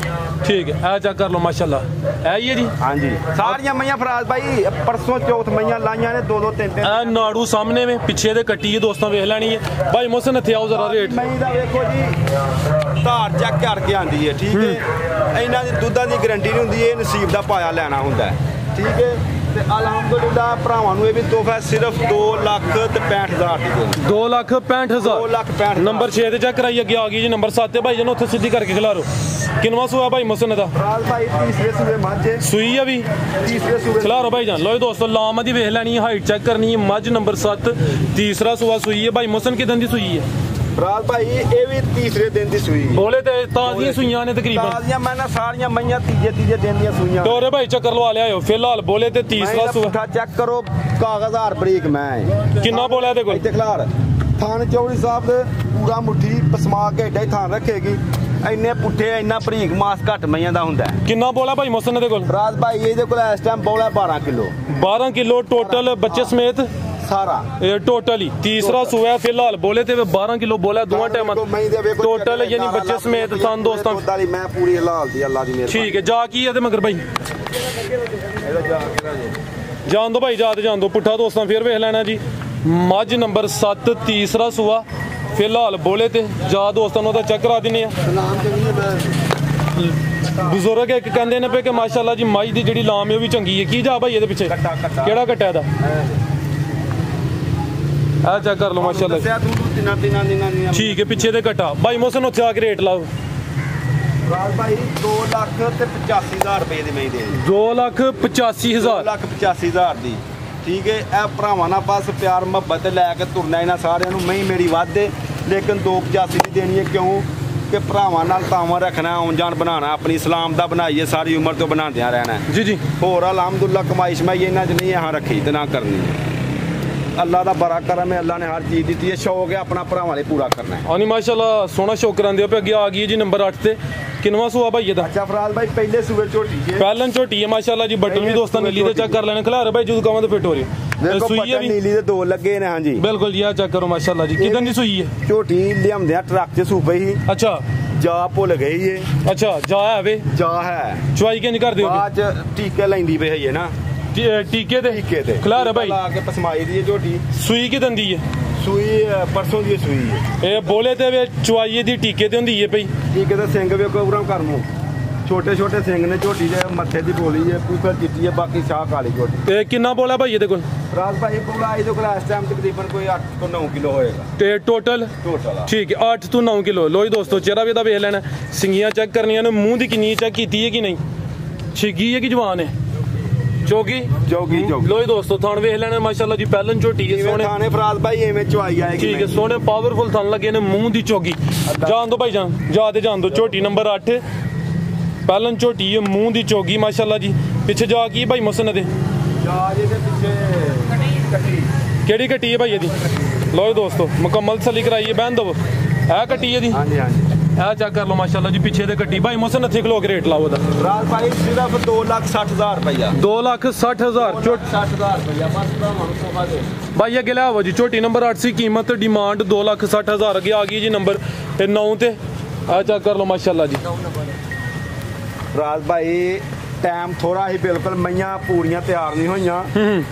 ਠੀਕ ਹੈ ਇਹ ਚੈੱਕ ਕਰ ਲਓ ਮਾਸ਼ਾਅੱਲਾ ਇਹ ਹੀ ਹੈ ਜੀ ਹਾਂਜੀ ਸਾਰੀਆਂ ਮਈਆਂ ਫਰਾਜ਼ ਭਾਈ ਪਰਸੋਂ ਚੌਥ ਮਈਆਂ ਲਾਈਆਂ ਨੇ 2-2 3-3 ਇਹ ਨਾੜੂ ਸਾਹਮਣੇ ਵਿੱਚ ਪਿੱਛੇ ਦੇ ਕੱਟੀ ਹੈ ਦੋਸਤਾਂ ਵੇਖ ਲੈਣੀ ਹੈ ਭਾਈ ਮੁਹਸਨ ਇੱਥੇ ਆਓ ਜ਼ਰਾ ਰੇਟ ਮਈ ਦਾ ਵੇਖੋ ਜੀ ਧਾਰ ਚੈੱਕ ਕਰਕੇ ਆਂਦੀ ਹੈ ਠੀਕ ਹੈ ਇਹਨਾਂ ਦੀ ਦੁੱਧਾਂ ਦੀ ਗਾਰੰਟੀ ਨਹੀਂ ਹੁੰਦੀ ਇਹ ਨਸੀਬ ਦਾ ਪਾਇਆ ਲੈਣਾ ਹੁੰਦਾ ਹੈ ਠੀਕ ਹੈ ਤੇ ਅਲਹਮਦੁਲਿਲਾ ਭਰਾਵਾਂ ਨੂੰ ਇਹ ਵੀ ਤੋਹਫਾ ਸਿਰਫ 2,65,000 ਦੀ ਦੇ 2,65,000 ਨੰਬਰ 6 ਤੇ ਚੈੱਕ ਕਰਾਈ ਅੱਗੇ ਆ ਗਈ ਜੀ ਨੰਬਰ 7 ਤੇ ਭਾਈ ਜਨ ਉੱਥੇ ਸਿੱਧੀ ਕਰਕੇ ਖਿਲਾਰੋ ਕਿਨਵਾ ਸੂਆ ਭਾਈ ਮੁਹਸਨ ਦਾ ਰਾਜ ਭਾਈ ਤੀਸਰੇ ਸੂਏ ਮਾਝੇ ਸੂਈ ਆ ਵੀ ਤੀਸਰੇ ਸੂਏ ਖਿਲਾਰੋ ਭਾਈ ਜਾਨ ਲੋ ਦੋਸਤੋ ਲਾਮ ਦੀ ਵੇਖ ਲੈਣੀ ਹਾਈਟ ਚੈੱਕ ਕਰਨੀ ਹੈ ਮੱਝ ਨੰਬਰ 7 ਤੀਸਰਾ ਸੂਆ ਸੂਈ ਹੈ ਭਾਈ ਮੁਹਸਨ ਕਿਦਾਂ ਦੀ ਸੂਈ ਹੈ ਰਾਜ ਭਾਈ ਇਹ ਵੀ ਤੀਸਰੇ ਦਿਨ ਦੀ ਸੂਈ ਬੋਲੇ ਤੇ ਤਾਜ਼ੀਆਂ ਸੂਈਆਂ ਨੇ ਤਕਰੀਬਨ ਤਾਜ਼ੀਆਂ ਮੈਂ ਨਾ ਸਾਰੀਆਂ ਮਈਆਂ ਤੀਜੇ ਦਿਨ ਦੀਆਂ ਸੂਈਆਂ ਤੋਰੇ ਭਾਈ ਚੱਕਰ ਲਵਾ ਲਿਆਓ ਫਿਲਹਾਲ ਬੋਲੇ ਤੇ ਤੀਸਰਾ ਸੂਆ ਪੁੱਠਾ ਚੈੱਕ ਕਰੋ ਕਾਗਜ਼ਾਰ ਬਰੀਕ ਮੈਂ ਕਿੰਨਾ ਬੋਲਿਆ ਇਹਦੇ ਕੋਲ ਇੱਥੇ ਖਿਲਾਰ ਥਾਨ ਚੌਧਰੀ ਸਾਹਿਬ ਦੇ ਪੂਰਾ ਮੁੱਠੀ ਪਸਮਾ ਕੇ ਏਡਾ ਹੀ ਥਾਨ ਰੱਖੇਗੀ ਇੰਨੇ ਪੁੱਠੇ ਇੰਨਾ ਬਰੀਕ ਮਾਸ ਘੱਟ ਮਈਆਂ ਦਾ ਹੁੰਦਾ ਕਿੰਨਾ ਬੋਲਾ ਭਾਈ ਮੁਹਸਨ ਦੇ ਕੋਲ ਰਾਜ ਭਾਈ ਇਹਦੇ ਕੋਲ ਇਸ ਟਾਈਮ ਬੋਲਾ 12 ਕਿਲੋ 12 ਕਿਲੋ ਟੋਟਲ ਬੱਚੇ ਸਮੇਤ ਸਾਰਾ ਇਹ ਟੋਟਲ ਹੀ ਤੀਸਰਾ ਸੂਆ ਫਿਲਹਾਲ ਬੋਲੇ ਤੇ 12 ਕਿਲੋ ਬੋਲਾ ਦੋਵਾਂ ਟਾਈਮਾਂ ਟੋਟਲ ਯਾਨੀ ਬੱਚੇ ਸਮੇਤ ਸਾਨੂੰ ਦੋਸਤਾਂ ਮੈਂ ਪੂਰੀ ਹਲਾਲ ਦੀ ਅੱਲਾ ਦੀ ਮਿਹਰਬਾਨੀ ਠੀਕ ਹੈ ਜਾ ਕੀ ਇਹਦੇ ਮਗਰ ਭਾਈ ਜਾਣ ਦੋ ਭਾਈ ਜਾਣ ਦੋ ਪੁੱਠਾ ਦੋਸਤਾਂ ਫਿਰ ਵੇਖ ਲੈਣਾ ਜੀ ਮੱਝ ਨੰਬਰ 7 ਤੀਸਰਾ ਸੂਆ ਫਿਲਹਾਲ ਬੋਲੇ ਤੇ ਜਾ ਦੋਸਤਾਂ ਨੂੰ ਉਹਦਾ ਚੈੱਕ ਕਰਾ ਦਿੰਨੇ ਆ ਬਜ਼ੁਰਗ ਇੱਕ ਕਹਿੰਦੇ ਨੇ ਕਿ ਮਾਸ਼ਾਅੱਲਾ ਜੀ ਮੱਝ ਦੀ ਜਿਹੜੀ ਲਾਮ ਹੈ ਉਹ ਵੀ ਚੰਗੀ ਹੈ ਕੀ ਜਾ ਭਾਈ ਇਹਦੇ ਪਿੱਛੇ ਕਿਹੜਾ ਕੱਟਾ ਇਹਦਾ ਆ ਚੈੱਕ ਕਰ ਲਓ ਮਾਸ਼ਾਅੱਲਾ ਠੀਕ ਹੈ ਪਿੱਛੇ ਦੇ ਘਟਾ ਭਾਈ ਮੋਸਨ ਉੱਥੇ ਆ ਕੇ ਰੇਟ ਲਾਓ ਰਾਜ ਭਾਈ 2,85,000 ਰੁਪਏ ਦੀ ਮੈਂ ਦੇ 2,85,000 2,85,000 ਦੀ ਠੀਕ ਹੈ ਇਹ ਭਰਾਵਾਂ ਨਾਲ ਬਸ ਪਿਆਰ ਮੁਹੱਬਤ ਲੈ ਕੇ ਤੁਰਨਾ ਇਹਨਾਂ ਸਾਰਿਆਂ ਨੂੰ ਮੈਂ ਮੇਰੀ ਵਾਧੇ ਲੇਕਿਨ 2,85 ਦੀ ਦੇਣੀ ਹੈ ਕਿਉਂ ਕਿ ਭਰਾਵਾਂ ਨਾਲ ਤਾਵਾਂ ਰੱਖਣਾ ਆਉਣ ਜਾਣ ਬਣਾਉਣਾ ਆਪਣੀ ਇਸਲਾਮ ਦਾ ਬਣਾਈਏ ਸਾਰੀ ਉਮਰ ਤੋਂ ਬਣਾਉਂਦਿਆਂ ਰਹਿਣਾ ਜੀ ਜੀ ਹੋਰ ਅਲਹਮਦੁਲਿਲਾ ਕਮਾਈ ਸ਼ਮਾਈ ਇਹਨਾਂ 'ਚ ਨਹੀਂ यहाँ ਰੱਖੀ ਤੇ ਨਾ ਕਰਨੀ ਅੱਲਾ ਦਾ ਬੜਾ ਕਰਮ ਹੈ ਅੱਲਾ ਨੇ ਹਰ ਚੀਜ਼ ਦਿੱਤੀ ਹੈ ਸ਼ੌਕ ਹੈ ਆਪਣਾ ਭਰਾਵਾਂ ਲਈ ਪੂਰਾ ਕਰਨਾ ਹੈ ਆਨੀ ਮਾਸ਼ਾਅੱਲਾ ਸੋਹਣਾ ਸ਼ੌਕ ਕਰਾਂਦੇ ਹੋ ਪੇ ਅੱਗੇ ਆ ਗਈ ਜੀ ਨੰਬਰ 8 ਤੇ ਕਿੰਨਵਾ ਸੂਆ ਭਾਈ ਇਹਦਾ ਅੱਛਾ ਫਰਾਜ਼ ਭਾਈ ਪਹਿਲੇ ਸੂਏ ਝੋਟੀ ਹੈ ਪਹਿਲਾਂ ਝੋਟੀ ਹੈ ਮਾਸ਼ਾਅੱਲਾ ਜੀ ਬਟਨ ਵੀ ਦੋਸਤਾਂ ਨੀਲੀ ਤੇ ਚੈੱਕ ਕਰ ਲੈਣੇ ਖਿਲਾਰ ਭਾਈ ਜਦੋਂ ਕਵਾਂ ਤਾਂ ਫਿੱਟ ਹੋ ਰਹੀ ਵੇਖੋ ਸੂਈ ਹੈ ਪੱਟਾ ਵੀ ਨੀਲੀ ਦੇ ਦੋ ਲੱਗੇ ਨੇ ਹਾਂਜੀ ਬਿਲਕੁਲ ਜੀ, ਆ ਚੈੱਕ ਕਰੋ ਮਾਸ਼ਾਅੱਲਾ ਜੀ। ਕਿਦਾਂ ਦੀ ਸੂਈ ਹੈ? ਝੋਟੀ ਲਿਆਉਂਦੇ ਆ ਟਰੱਕ 'ਚ ਸੂਪੇ ਹੀ, ਅੱਛਾ ਜਾ ਭੁੱਲ ਗਈ ਏ। ਅੱਛਾ, ਜਾ ਹੈ ਵੇ, ਜਾ ਹੈ ਚੁਆਈ ਕਿੰਜ ਕਰਦੇ ਹੋ? ਬਾਅਦ 'ਚ ਟੀਕੇ ਲੈਂਦੀ ਪਈ ਹੈ ਨਾ, ਟੀਕੇ ਤੇ ਟੀਕੇ ਤੇ ਖਿਲਾਰ ਭਾਈ ਲਾ ਕੇ ਪਸਮਾਈ ਦੀ ਝੋਟੀ। ਸੂਈ ਕਿਦਾਂ ਦੀ ਹੈ? ਸੂਈ ਪਰਸੋਂ ਦੀ ਸੂਈ ਹੈ। ਇਹ ਬੋਲੇ ਤੇ ਵੇ ਚੁਆਈ ਦੀ ਟੀਕੇ ਤੇ ਹੁੰਦੀ ਹੈ ਪਈ। ਟੀਕੇ ਤੇ ਸਿੰਘ ਵੇਖੋ ਉਰਮ ਕਰਮੋ, ਛੋਟੇ ਛੋਟੇ ਸਿੰਘ ਨੇ ਝੋਟੀ ਦੇ ਮੱਥੇ ਦੀ ਬੋਲੀ ਹੈ, ਪੂਛਲ ਚਿੱਟੀ ਹੈ, ਬਾਕੀ ਸ਼ਾਹ ਕਾਲੀ ਝੋਟੀ। ਤੇ ਕਿੰਨਾ ਬੋਲਾ ਭਾਈ ਇਹਦੇ ਕੋਲ? ਰਾਜ ਭਾਈ ਬੋਲਾ ਇਹਦੇ ਕੋਲ ਇਸ ਟਾਈਮ ਤਕਰੀਬਨ ਕੋਈ 8 ਤੋਂ 9 ਕਿਲੋ ਹੋਏਗਾ ਤੇ ਟੋਟਲ ਠੀਕ ਹੈ 8 ਤੋਂ 9 ਕਿਲੋ। ਲੋ ਜੀ ਦੋਸਤੋ, ਚਿਹਰਾ ਵੀ ਇਹਦਾ ਵੇਖ ਲੈਣਾ, ਸਿੰਗੀਆਂ ਚੈੱਕ ਕਰਨੀਆਂ ਨੇ, ਮੂੰਹ ਦੀ ਕਿੰਨੀ ਚੈੱਕ ਕੀਤੀ ਹੈ ਕਿ ਨਹੀਂ, ਛਿੱਗੀ ਹੈ ਕਿ ਜਵਾਨ ਹੈ, ਚੋਗੀ ਜੋਗੀ ਲੋ ਜੀ ਦੋਸਤੋ, ਥਣ ਵੇਖ ਲੈਣਾ ਮਾਸ਼ਾਅੱਲਾ ਜੀ, ਪਹਿਲਨ ਝੋਟੀ ਹੈ ਸੋਹਣੇ ਥਾਣੇ ਫਰਾਜ਼ ਭਾਈ ਐਵੇਂ ਚੁਆਈ ਆਏਗੀ। ਠੀਕ ਹੈ, ਸੋਹਣੇ ਪਾਵਰਫੁਲ ਥਣ ਲੱਗੇ ਨੇ, ਮੂੰਹ ਦੀ ਚੋਗੀ। ਜਾਣ ਦੋ ਭਾਈ ਜਾਨ, ਜਾ ਤੇ ਜਾਣ ਦੋ। ਝੋਟੀ ਨੰਬਰ 8 ਪਹਿਲਨ ਝੋਟੀ ਹੈ, ਮੂੰਹ ਦੀ ਚੋਗੀ ਮਾਸ਼ਾਅੱਲਾ ਜੀ। ਪਿੱਛੇ ਜਾ ਕੀ ਭਾਈ ਮਸਨ ਦੇ ਜਾ ਇਹਦੇ ਪਿੱਛੇ ਕੱਟੀ, ਕਿਹੜੀ ਕੱਟੀ ਹੈ ਭਾਈ ਇਹਦੀ? ਲੋ ਜੀ ਦੋਸਤੋ, ਮੁਕੰਮਲ ਤਸੱਲੀ ਕਰਾਈਏ, ਬਹਿਣ ਦੋ। ਇਹ ਕੱਟੀ ਇਹਦੀ, ਹਾਂਜੀ ਹਾਂਜੀ ਇਹ ਚੈੱਕ ਕਰ ਲਓ ਮਾਸ਼ਾਅੱਲਾ ਜੀ, ਪਿੱਛੇ ਦੇ ਕੱਟੀ। ਭਾਈ ਮਸਨ ਇੱਥੇ ਖਲੋ ਕੇ ਰੇਟ ਲਾਓ ਉਹਦਾ। ਰਾਜ ਭਾਈ ਸਿਰਫ 2,60,000 ਰੁਪਇਆ, 2,60,000 60,000 ਰੁਪਇਆ ਬਸ ਤੁਹਾਨੂੰ ਸੋਭਾ ਦੇ। ਭਾਈ ਅੱਗੇ ਲਿਆਵੋ ਜੀ, ਝੋਟੀ ਨੰਬਰ 8 ਸੀ, ਕੀਮਤ ਡਿਮਾਂਡ 2,60,000 ਅੱਗੇ ਆ ਗਈ ਜੀ ਨੰਬਰ 9 ਤੇ। ਆ ਚੈੱਕ ਕਰ ਲਓ ਮਾਸ਼ਾਅੱਲਾ ਜੀ। ਰਾਜ ਭਾਈ ਟਾਈਮ ਥੋੜਾ ਹੀ, ਬਿਲਕੁਲ ਮਈਆਂ ਪੂਰੀਆਂ ਤਿਆਰ ਨਹੀਂ ਹੋਈਆਂ।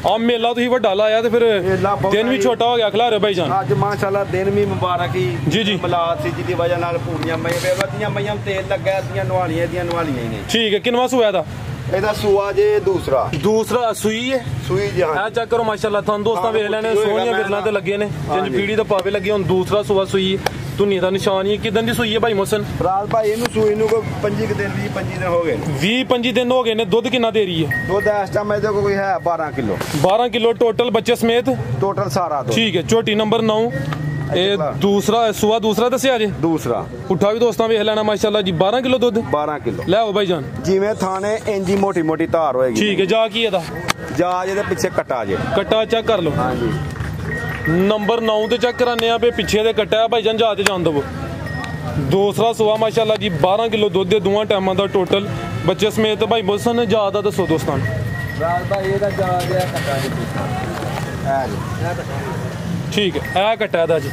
ਆ ਮੇਲਾ ਤੁਸੀਂ ਵੱਡਾ ਲਾਇਆ ਤੇ ਫਿਰ ਮੇਲਾ ਬਹੁਤ ਦਿਨ ਵੀ ਛੋਟਾ ਹੋ ਗਿਆ ਖਿਲਾਰੇ ਭਾਈ ਜਾਨ। ਅੱਜ ਮਾਸ਼ਾਅੱਲਾ ਦਿਨ ਵੀ ਮੁਬਾਰਕ ਹੀ ਜੀ। ਮਿਲਾਦ ਸੀ ਜਿਹਦੀ ਵਜ੍ਹਾ ਨਾਲ ਪੂਰੀਆਂ ਮਈਆਂ ਵੇਵਦੀਆਂ ਮਈਆਂ ਤੇਲ ਲੱਗਾ ਦੀਆਂ ਨਵਾਲੀਆਂ ਦੀਆਂ ਨਵਾਲੀਆਂ ਹੀ ਨੇ। ਠੀਕ ਹੈ, ਕਿੰਨਵਾ ਸੂਆ ਦਾ? ਇਹਦਾ ਸੂਆ ਜੇ ਦੂਸਰਾ ਸੂਈ ਹੈ। ਸੂਈ ਜੀ ਹਾਂ। ਆ ਚੈੱਕ ਕਰੋ ਮਾਸ਼ਾਅੱਲਾ, ਤੁਹਾਨੂੰ ਦੋਸਤਾਂ ਵੇਖ ਲੈਣੇ, ਸੋਹਣੀਆਂ ਬਿਰਲਾਂ ਤੇ ਲੱਗੇ ਨੇ, ਜਿੰਜ ਪੀੜੀ ਦਾ ਪਾਵੇ ਲੱਗੇ। ਹੁਣ ਦੂਸਰਾ ਸੂਆ ਸੂਈ, ਧੁਨੀ ਦਾ ਨਿਸ਼ਾਨ ਹੀ। ਕਿਦਾਂ ਦੀ ਸੂਈ ਹੈ ਭਾਈ ਮੋਹਸਨ? ਰਾਜ ਭਾਈ ਇਹਨੂੰ ਸੂਈ ਨੂੰ ਕੋਈ 25 ਦਿਨ 20-25 ਦਿਨ ਹੋ ਗਏ, 20-25 ਦਿਨ ਹੋ ਗਏ ਨੇ। ਦੁੱਧ ਕਿੰਨਾ ਦੇ ਰਹੀ ਹੈ? ਦੁੱਧ ਇਸ ਟਾਈਮ ਇਹਦੇ ਕੋਲ ਕੋਈ ਹੈ 12 ਕਿਲੋ। 12 ਕਿਲੋ ਟੋਟਲ ਬੱਚੇ ਸਮੇਤ, ਟੋਟਲ ਸਾਰਾ ਦੁੱਧ। ਠੀਕ ਹੈ, ਝੋਟੀ ਨੰਬਰ 9 ਇਹ ਦੂਸਰਾ ਸੂਆ ਦੂਸਰਾ ਦੱਸਿਆ ਜੇ। ਦੂਸਰਾ ਪੁੱਠਾ ਵੀ ਦੋਸਤਾਂ ਵੇਖ ਲੈਣਾ ਮਾਸ਼ਾਅੱਲਾ ਜੀ, 12 ਕਿਲੋ ਦੁੱਧ। 12 ਕਿਲੋ ਲੈ ਆਓ ਭਾਈ ਜਾਨ। ਜਿਵੇਂ ਥਾਣੇ ਇੰਜੀ ਮੋਟੀ ਮੋਟੀ ਧਾਰ ਹੋਏਗੀ। ਠੀਕ ਹੈ, ਜਾ ਕੀ ਇਹਦਾ? ਜਾ ਇਹਦੇ ਪਿੱਛੇ ਕੱਟਾ ਜੇ, ਕੱਟਾ ਚੈੱਕ ਕਰ ਲਓ। ਹਾਂਜੀ ਨੰਬਰ 9 ਤੇ ਚੈੱਕ ਕਰਾਨੇ ਆ, ਪਿੱਛੇ ਦੇ ਕੱਟਿਆ ਭਾਈ ਜਾਨ, ਜਾ ਤੇ ਜਾਣ ਦਵੋ। ਦੂਸਰਾ ਸੂਆ ਮਾਸ਼ਾਅੱਲਾ ਜੀ, 12 ਕਿਲੋ ਦੁੱਧ ਦੇ ਦੋਵਾਂ ਟਾਈਮਾਂ ਦਾ ਟੋਟਲ ਬੱਚੇ ਸਮੇਤ। ਭਾਈ ਮੋਹਸਨ ਜ਼ਿਆਦਾ ਦੱਸੋ ਦੋਸਤਾਂ ਨੂੰ। ਰਾਜ ਭਾਈ ਇਹਦਾ ਜਾ ਗਿਆ ਕੱਟਾ ਜੀ, ਇਹ ਠੀਕ ਹੈ, ਇਹ ਕੱਟਿਆ ਦਾ ਜੀ।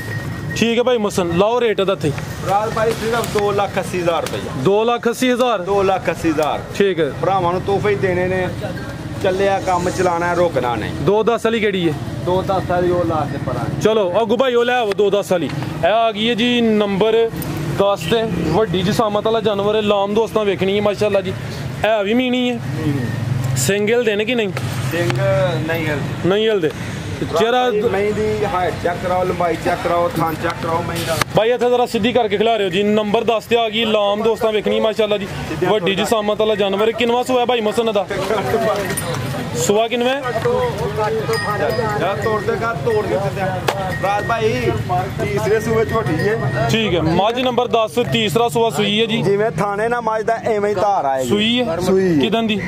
ਠੀਕ ਹੈ ਭਾਈ ਮੋਹਸਨ, ਲਾਓ ਰੇਟ ਦਾ ਇੱਥੇ। ਰਾਜ ਭਾਈ ਸਿਰਫ 2,80,000 ਰੁਪਇਆ। 2,80,000 2,80,000 ਠੀਕ ਹੈ। ਭਰਾਵਾਂ ਨੂੰ ਤੋਹਫੇ ਹੀ ਦੇਣੇ ਨੇ, ਚੱਲਿਆ ਕੰਮ ਚਲਾਣਾ, ਰੋਕਣਾ ਨਹੀਂ। 2-10 ਵਾਲੀ ਕਿਹੜੀ ਹੈ? 2,10 ਵਾਲੀ ਉਹ ਲਾ ਕੇ ਪਰਾਂ। ਚਲੋ ਅੱਗੂ ਭਾਈ ਉਹ ਲੈ ਆਵੋ 2-10 ਵਾਲੀ। ਇਹ ਆ ਗਈ ਹੈ ਜੀ ਨੰਬਰ 10 ਤੇ, ਵੱਡੀ ਜਸਾਮਤ ਵਾਲਾ ਜਾਨਵਰ ਹੈ, ਲਾਮ ਦੋਸਤਾਂ ਵੇਖਣੀ ਹੈ ਮਾਸ਼ਾਅੱਲਾ ਜੀ। ਇਹ ਵੀ ਮੀਣੀ ਹੈ, ਸਿੰਗਲ ਦੇ ਨੇ ਕਿ ਨਹੀਂ? ਸਿੰਘ ਨਹੀਂ ਹਿਲਦੀ, ਨਹੀਂ ਹਿਲਦੇ। ਚਿਹਰਾ ਮਹੀਂ ਦੀ ਹਾਈਟ ਚੈੱਕ ਕਰਾਓ, ਲੰਬਾਈ ਚੈੱਕ ਕਰਾਓ, ਥਾਂ ਚੈੱਕ ਕਰਾਓ ਮਹੀਂ ਦਾ। ਭਾਈ ਇੱਥੇ ਜ਼ਰਾ ਸਿੱਧੀ ਕਰਕੇ ਖਿਲਾ ਰਹੇ ਹੋ ਜੀ। ਨੰਬਰ 10 ਤੇ ਆ ਗਈ, ਲਾਮ ਦੋਸਤਾਂ ਵੇਖਣੀ ਮਾਸ਼ਾਅੱਲਾ ਜੀ, ਵੱਡੀ ਜਸਾਮਤ ਵਾਲਾ ਜਾਨਵਰ। ਕਿੰਨਵਾ ਸੂਆ ਭਾਈ ਮੋਹਸਨ ਦਾ? ਸੂਆ ਕਿੰਨਵੇਂ? ਯਾਰ ਤੋੜ ਦੇ ਕਾ ਤੋੜ ਕੇ ਦਿੰਦੇ ਰਾਜ ਭਾਈ ਤੀਸਰੇ ਸੂਏ ਝੋਟੀ ਹੈ। ਠੀਕ ਹੈ, ਮੱਝ ਨੰਬਰ 10 ਤੀਸਰਾ ਸੂਆ ਸੂਈ ਹੈ ਜੀ। ਜਿਵੇਂ ਥਾਣੇ ਨਾ ਮੱਝ ਦਾ ਐਵੇਂ ਹੀ ਧਾਰ ਆਏਗੀ। ਸੂਈ ਹੈ? ਸੂਈ ਕਿਦਾਂ ਦੀ?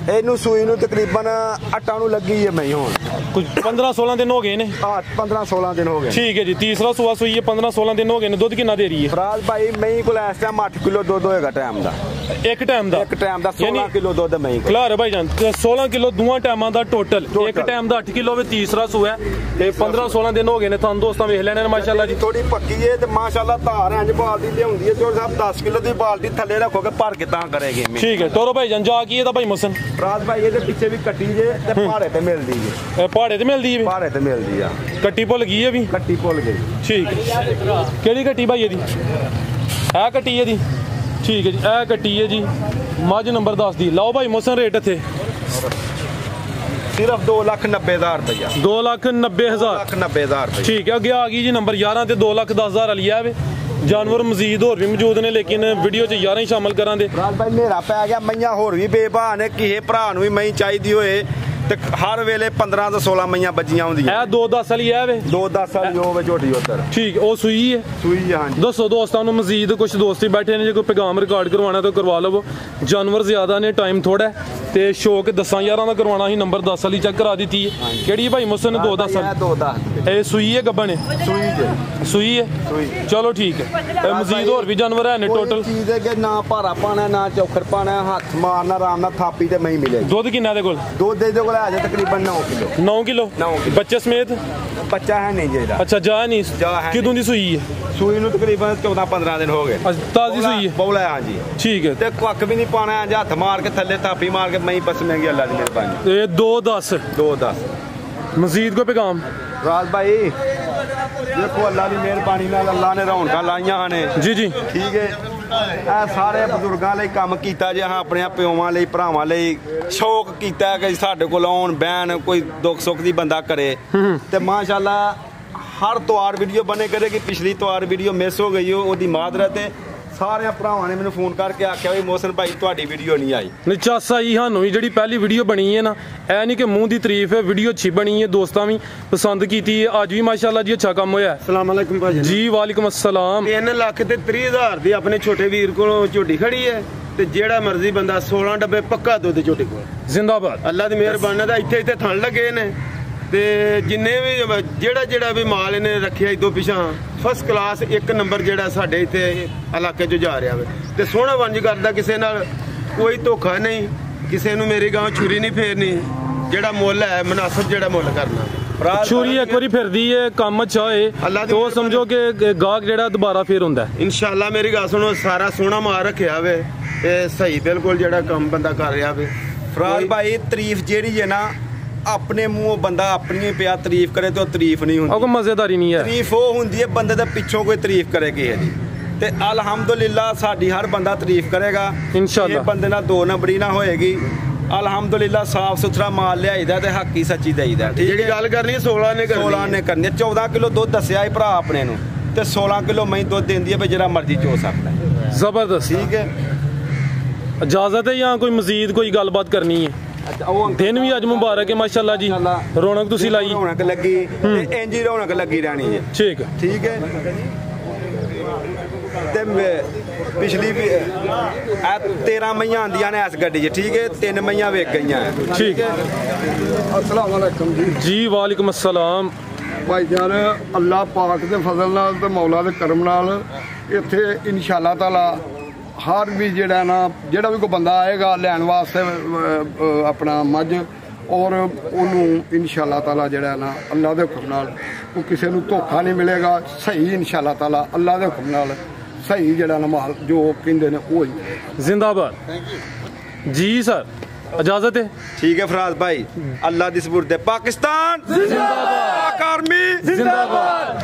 ਇਹਨੂੰ ਸੂਈ ਨੂੰ ਤਕਰੀਬਨ 8 ਨੂੰ ਲੱਗੀ ਹੈ ਮਹੀਂ ਹੁਣ, ਕੁਝ 15-16 ਦਿਨ ਹੋ ਗਏ ਨੇ। 15-16 ਦਿਨ ਹੋ ਗਏ। ਠੀਕ ਹੈ ਜੀ, ਤੀਸਰਾ ਸੂਆ ਸੂਈ ਹੈ, 15-16 ਦਿਨ ਹੋ ਗਏ ਨੇ। ਦੁੱਧ ਕਿੰਨਾ ਦੇ ਰਹੀ ਹੈ? ਰਾਜ ਭਾਈ ਮਹੀਂ ਕੋਲ ਇਸ ਟਾਈਮ 8 ਕਿਲੋ ਦੁੱਧ ਹੋਏਗਾ ਟਾਈਮ ਦਾ। ਇੱਕ ਟਾਈਮ ਦਾ? ਇੱਕ ਟਾਈਮ ਦਾ 16 ਕਿਲੋ ਦੁੱਧ ਮਹੀਂ ਕੋਲ। ਖਿਲਾਰ ਭਾਈ ਜਾਨ, 16 ਕਿਲੋ ਦੋਵਾਂ ਟਾਈਮਾਂ ਦਾ ਟੋਟਲ। ਇੱਕ ਟਾਈਮ ਦਾ 8 ਕਿਲੋ ਵੀ ਤੀਸਰਾ ਸੂਆ ਤੇ 15-16 ਦਿਨ ਹੋ ਗਏ ਨੇ। ਤੁਹਾਨੂੰ ਦੋਸਤਾਂ ਵੇਖ ਲੈਣੇ ਨੇ ਮਾਸ਼ਾਅੱਲਾ ਜੀ। ਥੋੜੀ ਪੱਕੀ ਹੈ ਤੇ ਮਾਸ਼ਾਅੱਲਾ ਧਾਰ ਇੰਜ ਬਾਲਟੀ ਲਿਆਉਂਦੀ ਹੈ, ਜੋ ਸਾਹਿਬ 10 ਕਿਲੋ ਦੀ ਬਾਲਟੀ ਥੱਲੇ ਰੱਖੋਗੇ ਭਰ ਕੇ ਤਾਂ ਕਰੇਗੀ। ਠੀਕ ਹੈ, ਤੋਰੋ ਭਾਈ ਜਾਨ, ਜਾ ਕੀ ਇਹਦਾ ਭਾਈ ਮੋਹਸਨ? ਰਾਜ ਭਾਈ ਇਹਦੇ ਪਿੱਛੇ ਵੀ ਕੱਟੀ ਜੇ ਤੇ ਪਹਾੜੇ ਤੇ ਮਿਲਦੀ ਜੇ। ਇਹ ਪਹਾੜੇ ਤੇ ਮਿਲਦੀ ਹੈ? ਪਹਾੜੇ ਤੇ ਮਿਲਦੀ ਆ। ਕੱਟੀ ਭੁੱਲ ਗਈ ਹੈ ਵੀ? ਕੱਟੀ ਭੁੱਲ ਗਈ। ਠੀਕ ਹੈ, ਕਿਹੜੀ ਕੱਟੀ ਭਾਈ ਇਹਦੀ? ਇਹ ਕੱਟੀ ਇਹਦੀ? ਠੀਕ ਹੈ ਜੀ, ਇਹ ਕੱਟੀ ਹੈ ਜੀ, ਮੱਝ ਨੰਬਰ 10 ਦੀ। ਲਓ ਭਾਈ ਮੋਹਸਨ ਰੇਟ ਇੱਥੇ ਸਿਰਫ 2,90,000 ਰੁਪਇਆ। 2,90,000 2,90,000 ਰੁਪਇਆ। ਠੀਕ ਹੈ, ਅੱਗੇ ਆ ਗਈ ਜੀ ਨੰਬਰ 11 ਤੇ 2,10,000 ਵਾਲੀ ਆ ਵੇ। ਜਾਨਵਰ ਮਜ਼ੀਦ ਹੋਰ ਵੀ ਮੌਜੂਦ ਨੇ, ਲੇਕਿਨ ਵੀਡੀਓ 'ਚ 11 ਹੀ ਸ਼ਾਮਲ ਕਰਾਂਗੇ। ਰਾਜ ਭਾਈ ਹਨੇਰਾ ਪੈ ਗਿਆ, ਮਈਆਂ ਹੋਰ ਵੀ ਬੇਭਾਅ ਨੇ। ਕਿਸੇ ਭਰਾ ਨੂੰ ਵੀ ਮਈ ਚਾਹੀਦੀ ਹੋਏ ਤੇ ਹਰ ਵੇਲੇ 15 ਤੋਂ 16 ਮਈਆਂ ਬੱਜੀਆਂ ਹੁੰਦੀਆਂ। ਇਹ 2-10 ਵਾਲੀ ਆ ਵੇ। 2-10 ਵਾਲੀ ਉਹ ਵੇ ਝੋਟੀ ਉੱਧਰ। ਠੀਕ, ਉਹ ਸੂਈ ਹੈ? ਸੂਈ ਹੈ ਹਾਂਜੀ। ਦੱਸੋ ਦੋਸਤਾਂ ਨੂੰ, ਮਜ਼ੀਦ ਕੁਝ ਦੋਸਤ ਹੀ ਬੈਠੇ ਨੇ, ਜੇ ਕੋਈ ਪੈਗਾਮ ਰਿਕਾਰਡ ਕਰਵਾਉਣਾ ਤਾਂ ਕਰਵਾ ਲਵੋ। ਜਾਨਵਰ ਜ਼ਿਆਦਾ ਨੇ, ਟਾਈਮ ਥੋੜਾ ਤੇ ਸ਼ੌਕ 10-11 ਦਾ ਕਰਵਾਉਣਾ ਸੀ। ਨੰਬਰ 10 ਵਾਲੀ ਚੈੱਕ ਕਰਾ ਦਿੱਤੀ ਹੈ। ਕਿਹੜੀ ਭਾਈ ਮੋਹਸਨ? 2-10 ਵਾਲੀ। 2-10 ਇਹ ਸੂਈ ਹੈ ਗੱਬਣ ਹੈ? ਸੂਈ ਜੇ ਸੂਈ ਹੈ। ਸੂਈ। ਚਲੋ ਠੀਕ ਹੈ। ਇਹ ਮਜ਼ੀਦ ਹੋਰ ਵੀ ਜਾਨਵਰ ਹੈ ਨੇ ਟੋਟਲ? ਚੀਜ਼ ਹੈ ਕਿ ਨਾ ਭਾਰਾ ਪਾਣਾ ਨਾ ਚੌਖਰ ਪਾਣਾ, ਹੱਥ ਮਾਰਨਾ ਆਰਾਮ ਨਾਲ ਥਾਪੀ ਤੇ ਮਹੀਂ ਮਿਲੇਗੀ। ਦੁੱਧ ਕਿੰਨਾ ਦੇ ਕੋਲ? ਦੁੱਧ ਦੇ ਕੋਲ ਆ ਜਾ ਤਕਰੀਬਨ 9 ਕਿਲੋ। 9 kilo 9 kilo. ਬੱਚੇ ਸਮੇਤ? ਬੱਚਾ ਹੈ ਨਹੀਂ ਜਿਹੜਾ। ਅੱਛਾ ਜਾ ਨਹੀਂ। ਜਾ ਹੈ ਕਿਦੋਂ ਦੀ ਸੂਈ ਹੈ? ਸੂਈ ਨੂੰ ਤਕਰੀਬਨ 14-15 ਦਿਨ ਹੋ ਗਏ। ਤਾਜ਼ੀ ਸੂਈ ਹੈ? ਬੌਲਾ ਹੈ ਹਾਂਜੀ। ਠੀਕ ਹੈ। ਤੇ ਕੱਖ ਵੀ ਨਹੀਂ ਪਾਣਾ, ਹੱਥ ਮਾਰ ਕੇ ਥੱਲੇ ਥਾਪੀ ਮਾਰ ਕੇ ਮਹੀਂ ਬਸ ਮਹਿੰਗੀ ਅੱਲਾ ਦੀ ਮਿਹਰਬਾਨੀ। ਇਹ 2-10 2-10। ਮਜ਼ੀਦ ਕੋਈ ਪੈगाम? ਰਾਜ ਭਾਈ ਦੇਖੋ ਅੱਲਾ ਦੀ ਮਿਹਰਬਾਨੀ ਨਾਲ ਅੱਲਾ ਨੇ ਰੌਣਕਾਂ ਲਾਈਆਂ ਨੇ। ਜੀ ਜੀ ਠੀਕ ਹੈ। ਇਹ ਸਾਰੇ ਬਜ਼ੁਰਗਾਂ ਲਈ ਕੰਮ ਕੀਤਾ ਜੇ ਹਾਂ, ਆਪਣੇ ਪਿਓਾਂ ਲਈ ਭਰਾਵਾਂ ਲਈ ਸ਼ੌਕ ਕੀਤਾ ਕਿ ਸਾਡੇ ਕੋਲ ਆਉਣ ਬਹਿਣ, ਕੋਈ ਦੁੱਖ ਸੁੱਖ ਦੀ ਬੰਦਾ ਕਰੇ। ਤੇ ਮਾਸ਼ਾਅੱਲਾ ਹਰ ਤਿਉਹਾਰ ਵੀਡੀਓ ਬਣੇ ਕਰੇਗੀ। ਪਿਛਲੀ ਤਿਉਹਾਰ ਵੀਡੀਓ ਮਿਸ ਹੋ ਗਈ ਉਹਦੀ ਮਾਦਰਤ ਹੈ। ਸਾਰਿਆਂ ਭਰਾਵਾਂ ਨੇ ਮੈਨੂੰ ਫੋਨ ਕਰਕੇ ਆਖਿਆ ਵੀ ਮੋਹਸਨ ਭਾਈ ਤੁਹਾਡੀ ਵੀਡੀਓ ਨਹੀਂ ਆਈ। ਨਹੀਂ ਚਾਸਾ ਜੀ ਸਾਨੂੰ ਵੀ ਜਿਹੜੀ ਪਹਿਲੀ ਵੀਡੀਓ ਬਣੀ ਹੈ ਨਾ, ਇਹ ਨਹੀਂ ਕਿ ਮੂੰਹ ਦੀ ਤਾਰੀਫ ਹੈ, ਵੀਡੀਓ ਅੱਛੀ ਬਣੀ ਹੈ, ਦੋਸਤਾਂ ਵੀ ਪਸੰਦ ਕੀਤੀ ਹੈ। ਅੱਜ ਵੀ ਮਾਸ਼ਾਅੱਲਾ ਜੀ ਅੱਛਾ ਕੰਮ ਹੋਇਆ। ਸਲਾਮ ਅਲੈਕੁਮ ਭਾਜੀ। ਜੀ ਵਾਲੇਕੁਮ अस्सलाम। 3,30,000 ਦੀ ਆਪਣੇ ਛੋਟੇ ਵੀਰ ਕੋਲੋਂ ਝੋਟੀ ਖੜੀ ਹੈ ਤੇ ਜਿਹੜਾ ਮਰਜ਼ੀ ਬੰਦਾ 16 ਡੱਬੇ ਪੱਕਾ ਦੁੱਧ ਝੋਟੀ ਕੋਲ। ਜ਼ਿੰਦਾਬਾਦ। ਅੱਲਾ ਦੀ ਮਿਹਰਬਾਨੀ ਦਾ ਇੱਥੇ ਥਣ ਲੱਗੇ ਨੇ ਤੇ ਜਿੰਨੇ ਵੀ ਜਿਹੜਾ ਵੀ ਮਾਲ ਇਹਨੇ ਰੱਖਿਆ ਇਦੋਂ ਪਿਛਾਂ ਫਸਟ ਕਲਾਸ 1 ਨੰਬਰ ਜਿਹੜਾ ਸਾਡੇ ਇੱਥੇ ਇਲਾਕੇ 'ਚ ਜਾ ਰਿਹਾ ਵੇ ਤੇ ਸੋਹਣਾ ਵੰਜ ਕਰਦਾ, ਕਿਸੇ ਨਾਲ ਕੋਈ ਧੋਖਾ ਨਹੀਂ, ਕਿਸੇ ਨੂੰ ਮੇਰੀ ਗਾਂ ਛੁਰੀ ਨਹੀਂ ਫੇਰਨੀ, ਜਿਹੜਾ ਮੁੱਲ ਹੈ ਮੁਨਾਸਬ ਜਿਹੜਾ ਮੁੱਲ ਕਰਨਾ। ਛੁਰੀ ਇੱਕ ਵਾਰੀ ਫਿਰਦੀ ਹੈ, ਕੰਮ ਅੱਛਾ ਹੋਏ ਤੋ ਸਮਝੋ ਕਿ ਗਾਹਕ ਜਿਹੜਾ ਦੁਬਾਰਾ ਫੇਰ ਹੁੰਦਾ। ਇਨਸ਼ਾਅੱਲਾ ਮੇਰੀ ਗੱਲ ਸੁਣੋ, ਸਾਰਾ ਸੋਹਣਾ ਮਾਲ ਰੱਖਿਆ ਵੇ ਤੇ ਸਹੀ ਬਿਲਕੁਲ ਜਿਹੜਾ ਕੰਮ ਬੰਦਾ ਕਰ ਰਿਹਾ ਵੇ। ਫਰਾਜ਼ ਭਾਈ ਤਾਰੀਫ ਜਿਹੜੀ ਹੈ ਨਾ, ਆਪਣੇ ਮੂੰਹੋਂ ਬੰਦਾ ਆਪਣੀ ਪਿਆ ਤਾਰੀਫ ਕਰੇ ਤੇ ਉਹ ਤਾਰੀਫ ਨਹੀਂ ਹੁੰਦੀ। ਕੋਈ ਮਜ਼ੇਦਾਰੀ ਨਹੀਂ ਹੈ। ਤਾਰੀਫ ਉਹ ਹੁੰਦੀ ਹੈ ਬੰਦੇ ਦੇ ਪਿੱਛੋਂ ਕੋਈ ਤਾਰੀਫ ਕਰੇ ਕਿਸੇ ਦੀ। ਤੇ ਅਲਹਮਦੁਲਿਲਾ ਸਾਡੀ ਹਰ ਬੰਦਾ ਤਾਰੀਫ ਕਰੇਗਾ ਇਨਸ਼ਾਅੱਲਾ। ਇਹ ਬੰਦੇ ਨਾਲ 2 ਨੰਬਰੀ ਨਾ ਹੋਏਗੀ। ਅਲਹਮਦੁਲਿਲਾ ਸਾਫ ਸੁਥਰਾ ਮਾਲ ਲਿਆਈਦਾ ਤੇ ਹੱਕੀ ਸੱਚੀ ਦੇਈਦਾ। ਠੀਕ ਜਿਹੜੀ ਗੱਲ ਕਰਨੀ 16 ਨੇ ਕਰਨੀ। 16 ਨੇ ਕਰਨੀ। 14 ਕਿਲੋ ਦੁੱਧ ਦੱਸਿਆ ਹੈ ਭਰਾ ਆਪਣੇ ਨੂੰ ਤੇ 16 ਕਿਲੋ ਮਹੀਂ ਦੁੱਧ ਦਿੰਦੀ ਹੈ ਵੀ ਜਿਹੜਾ ਮਰਜ਼ੀ ਚੋ ਸਕਦਾ ਹੈ। ਜ਼ਬਰਦਸਤ। ਠੀਕ ਹੈ। ਇਜਾਜ਼ਤ ਹੈ ਜਾਂ ਕੋਈ ਮਜ਼ੀਦ ਕੋਈ ਗੱਲਬਾਤ ਕਰਨੀ ਹੈ? ਦਿਨ ਵੀ ਅੱਜ ਮੁਬਾਰਕ ਹੈ ਮਾਸ਼ਾਅੱਲਾ ਜੀ। ਰੌਣਕ ਤੁਸੀਂ ਲਾਈ। ਰੌਣਕ ਲੱਗੀ ਤੇ ਇੰਜ ਹੀ ਰੌਣਕ ਲੱਗੀ ਰਹਿਣੀ ਹੈ। ਠੀਕ ਹੈ। ਠੀਕ ਹੈ। ਤੇ ਪਿਛਲੀ ਵੀ 13 ਮਈਆਂ ਆਂਦੀਆਂ ਨੇ ਇਸ ਗੱਡੀ 'ਚ। ਠੀਕ ਹੈ। 3 ਮਈਆਂ ਵਿਕ ਗਈਆਂ। ਠੀਕ ਹੈ। अस्सलाम वालेकुम जी। ਜੀ ਵਾਲੇकुम अस्सलाम। ਭਾਈ ਜਾਨ ਅੱਲਾਹ ਪਾਕ ਦੇ ਫਜ਼ਲ ਨਾਲ ਤੇ ਮੌਲਾ ਦੇ ਕਰਮ ਨਾਲ ਇੱਥੇ ਇਨਸ਼ਾਅੱਲਾ ਤਾਲਾ ਹਰ ਵੀ ਜਿਹੜਾ ਵੀ ਕੋਈ ਬੰਦਾ ਆਏਗਾ ਲੈਣ ਵਾਸਤੇ ਆਪਣਾ ਮੱਝ ਔਰ ਉਹਨੂੰ ਇਨਸ਼ਾਅੱਲਾ ਤਾਲਾ ਜਿਹੜਾ ਨਾ ਅੱਲਾਹ ਦੇ ਹੁਕਮ ਨਾਲ ਕੋਈ ਕਿਸੇ ਨੂੰ ਧੋਖਾ ਨਹੀਂ ਮਿਲੇਗਾ। ਸਹੀ ਇਨਸ਼ਾਅੱਲਾ ਤਾਲਾ ਅੱਲਾਹ ਦੇ ਹੁਕਮ ਨਾਲ ਸਹੀ ਜਿਹੜਾ ਨਾ ਮਾਲ ਜੋ ਕਹਿੰਦੇ ਨੇ ਉਹ ਹੀ। ਜ਼ਿੰਦਾਬਾਦ। ਜੀ ਸਰ इजाजत है। ठीक है फराज भाई, अल्लाह दी सपुर्द है। पाकिस्तान जिंदाबाद, पाक आर्मी जिंदाबाद।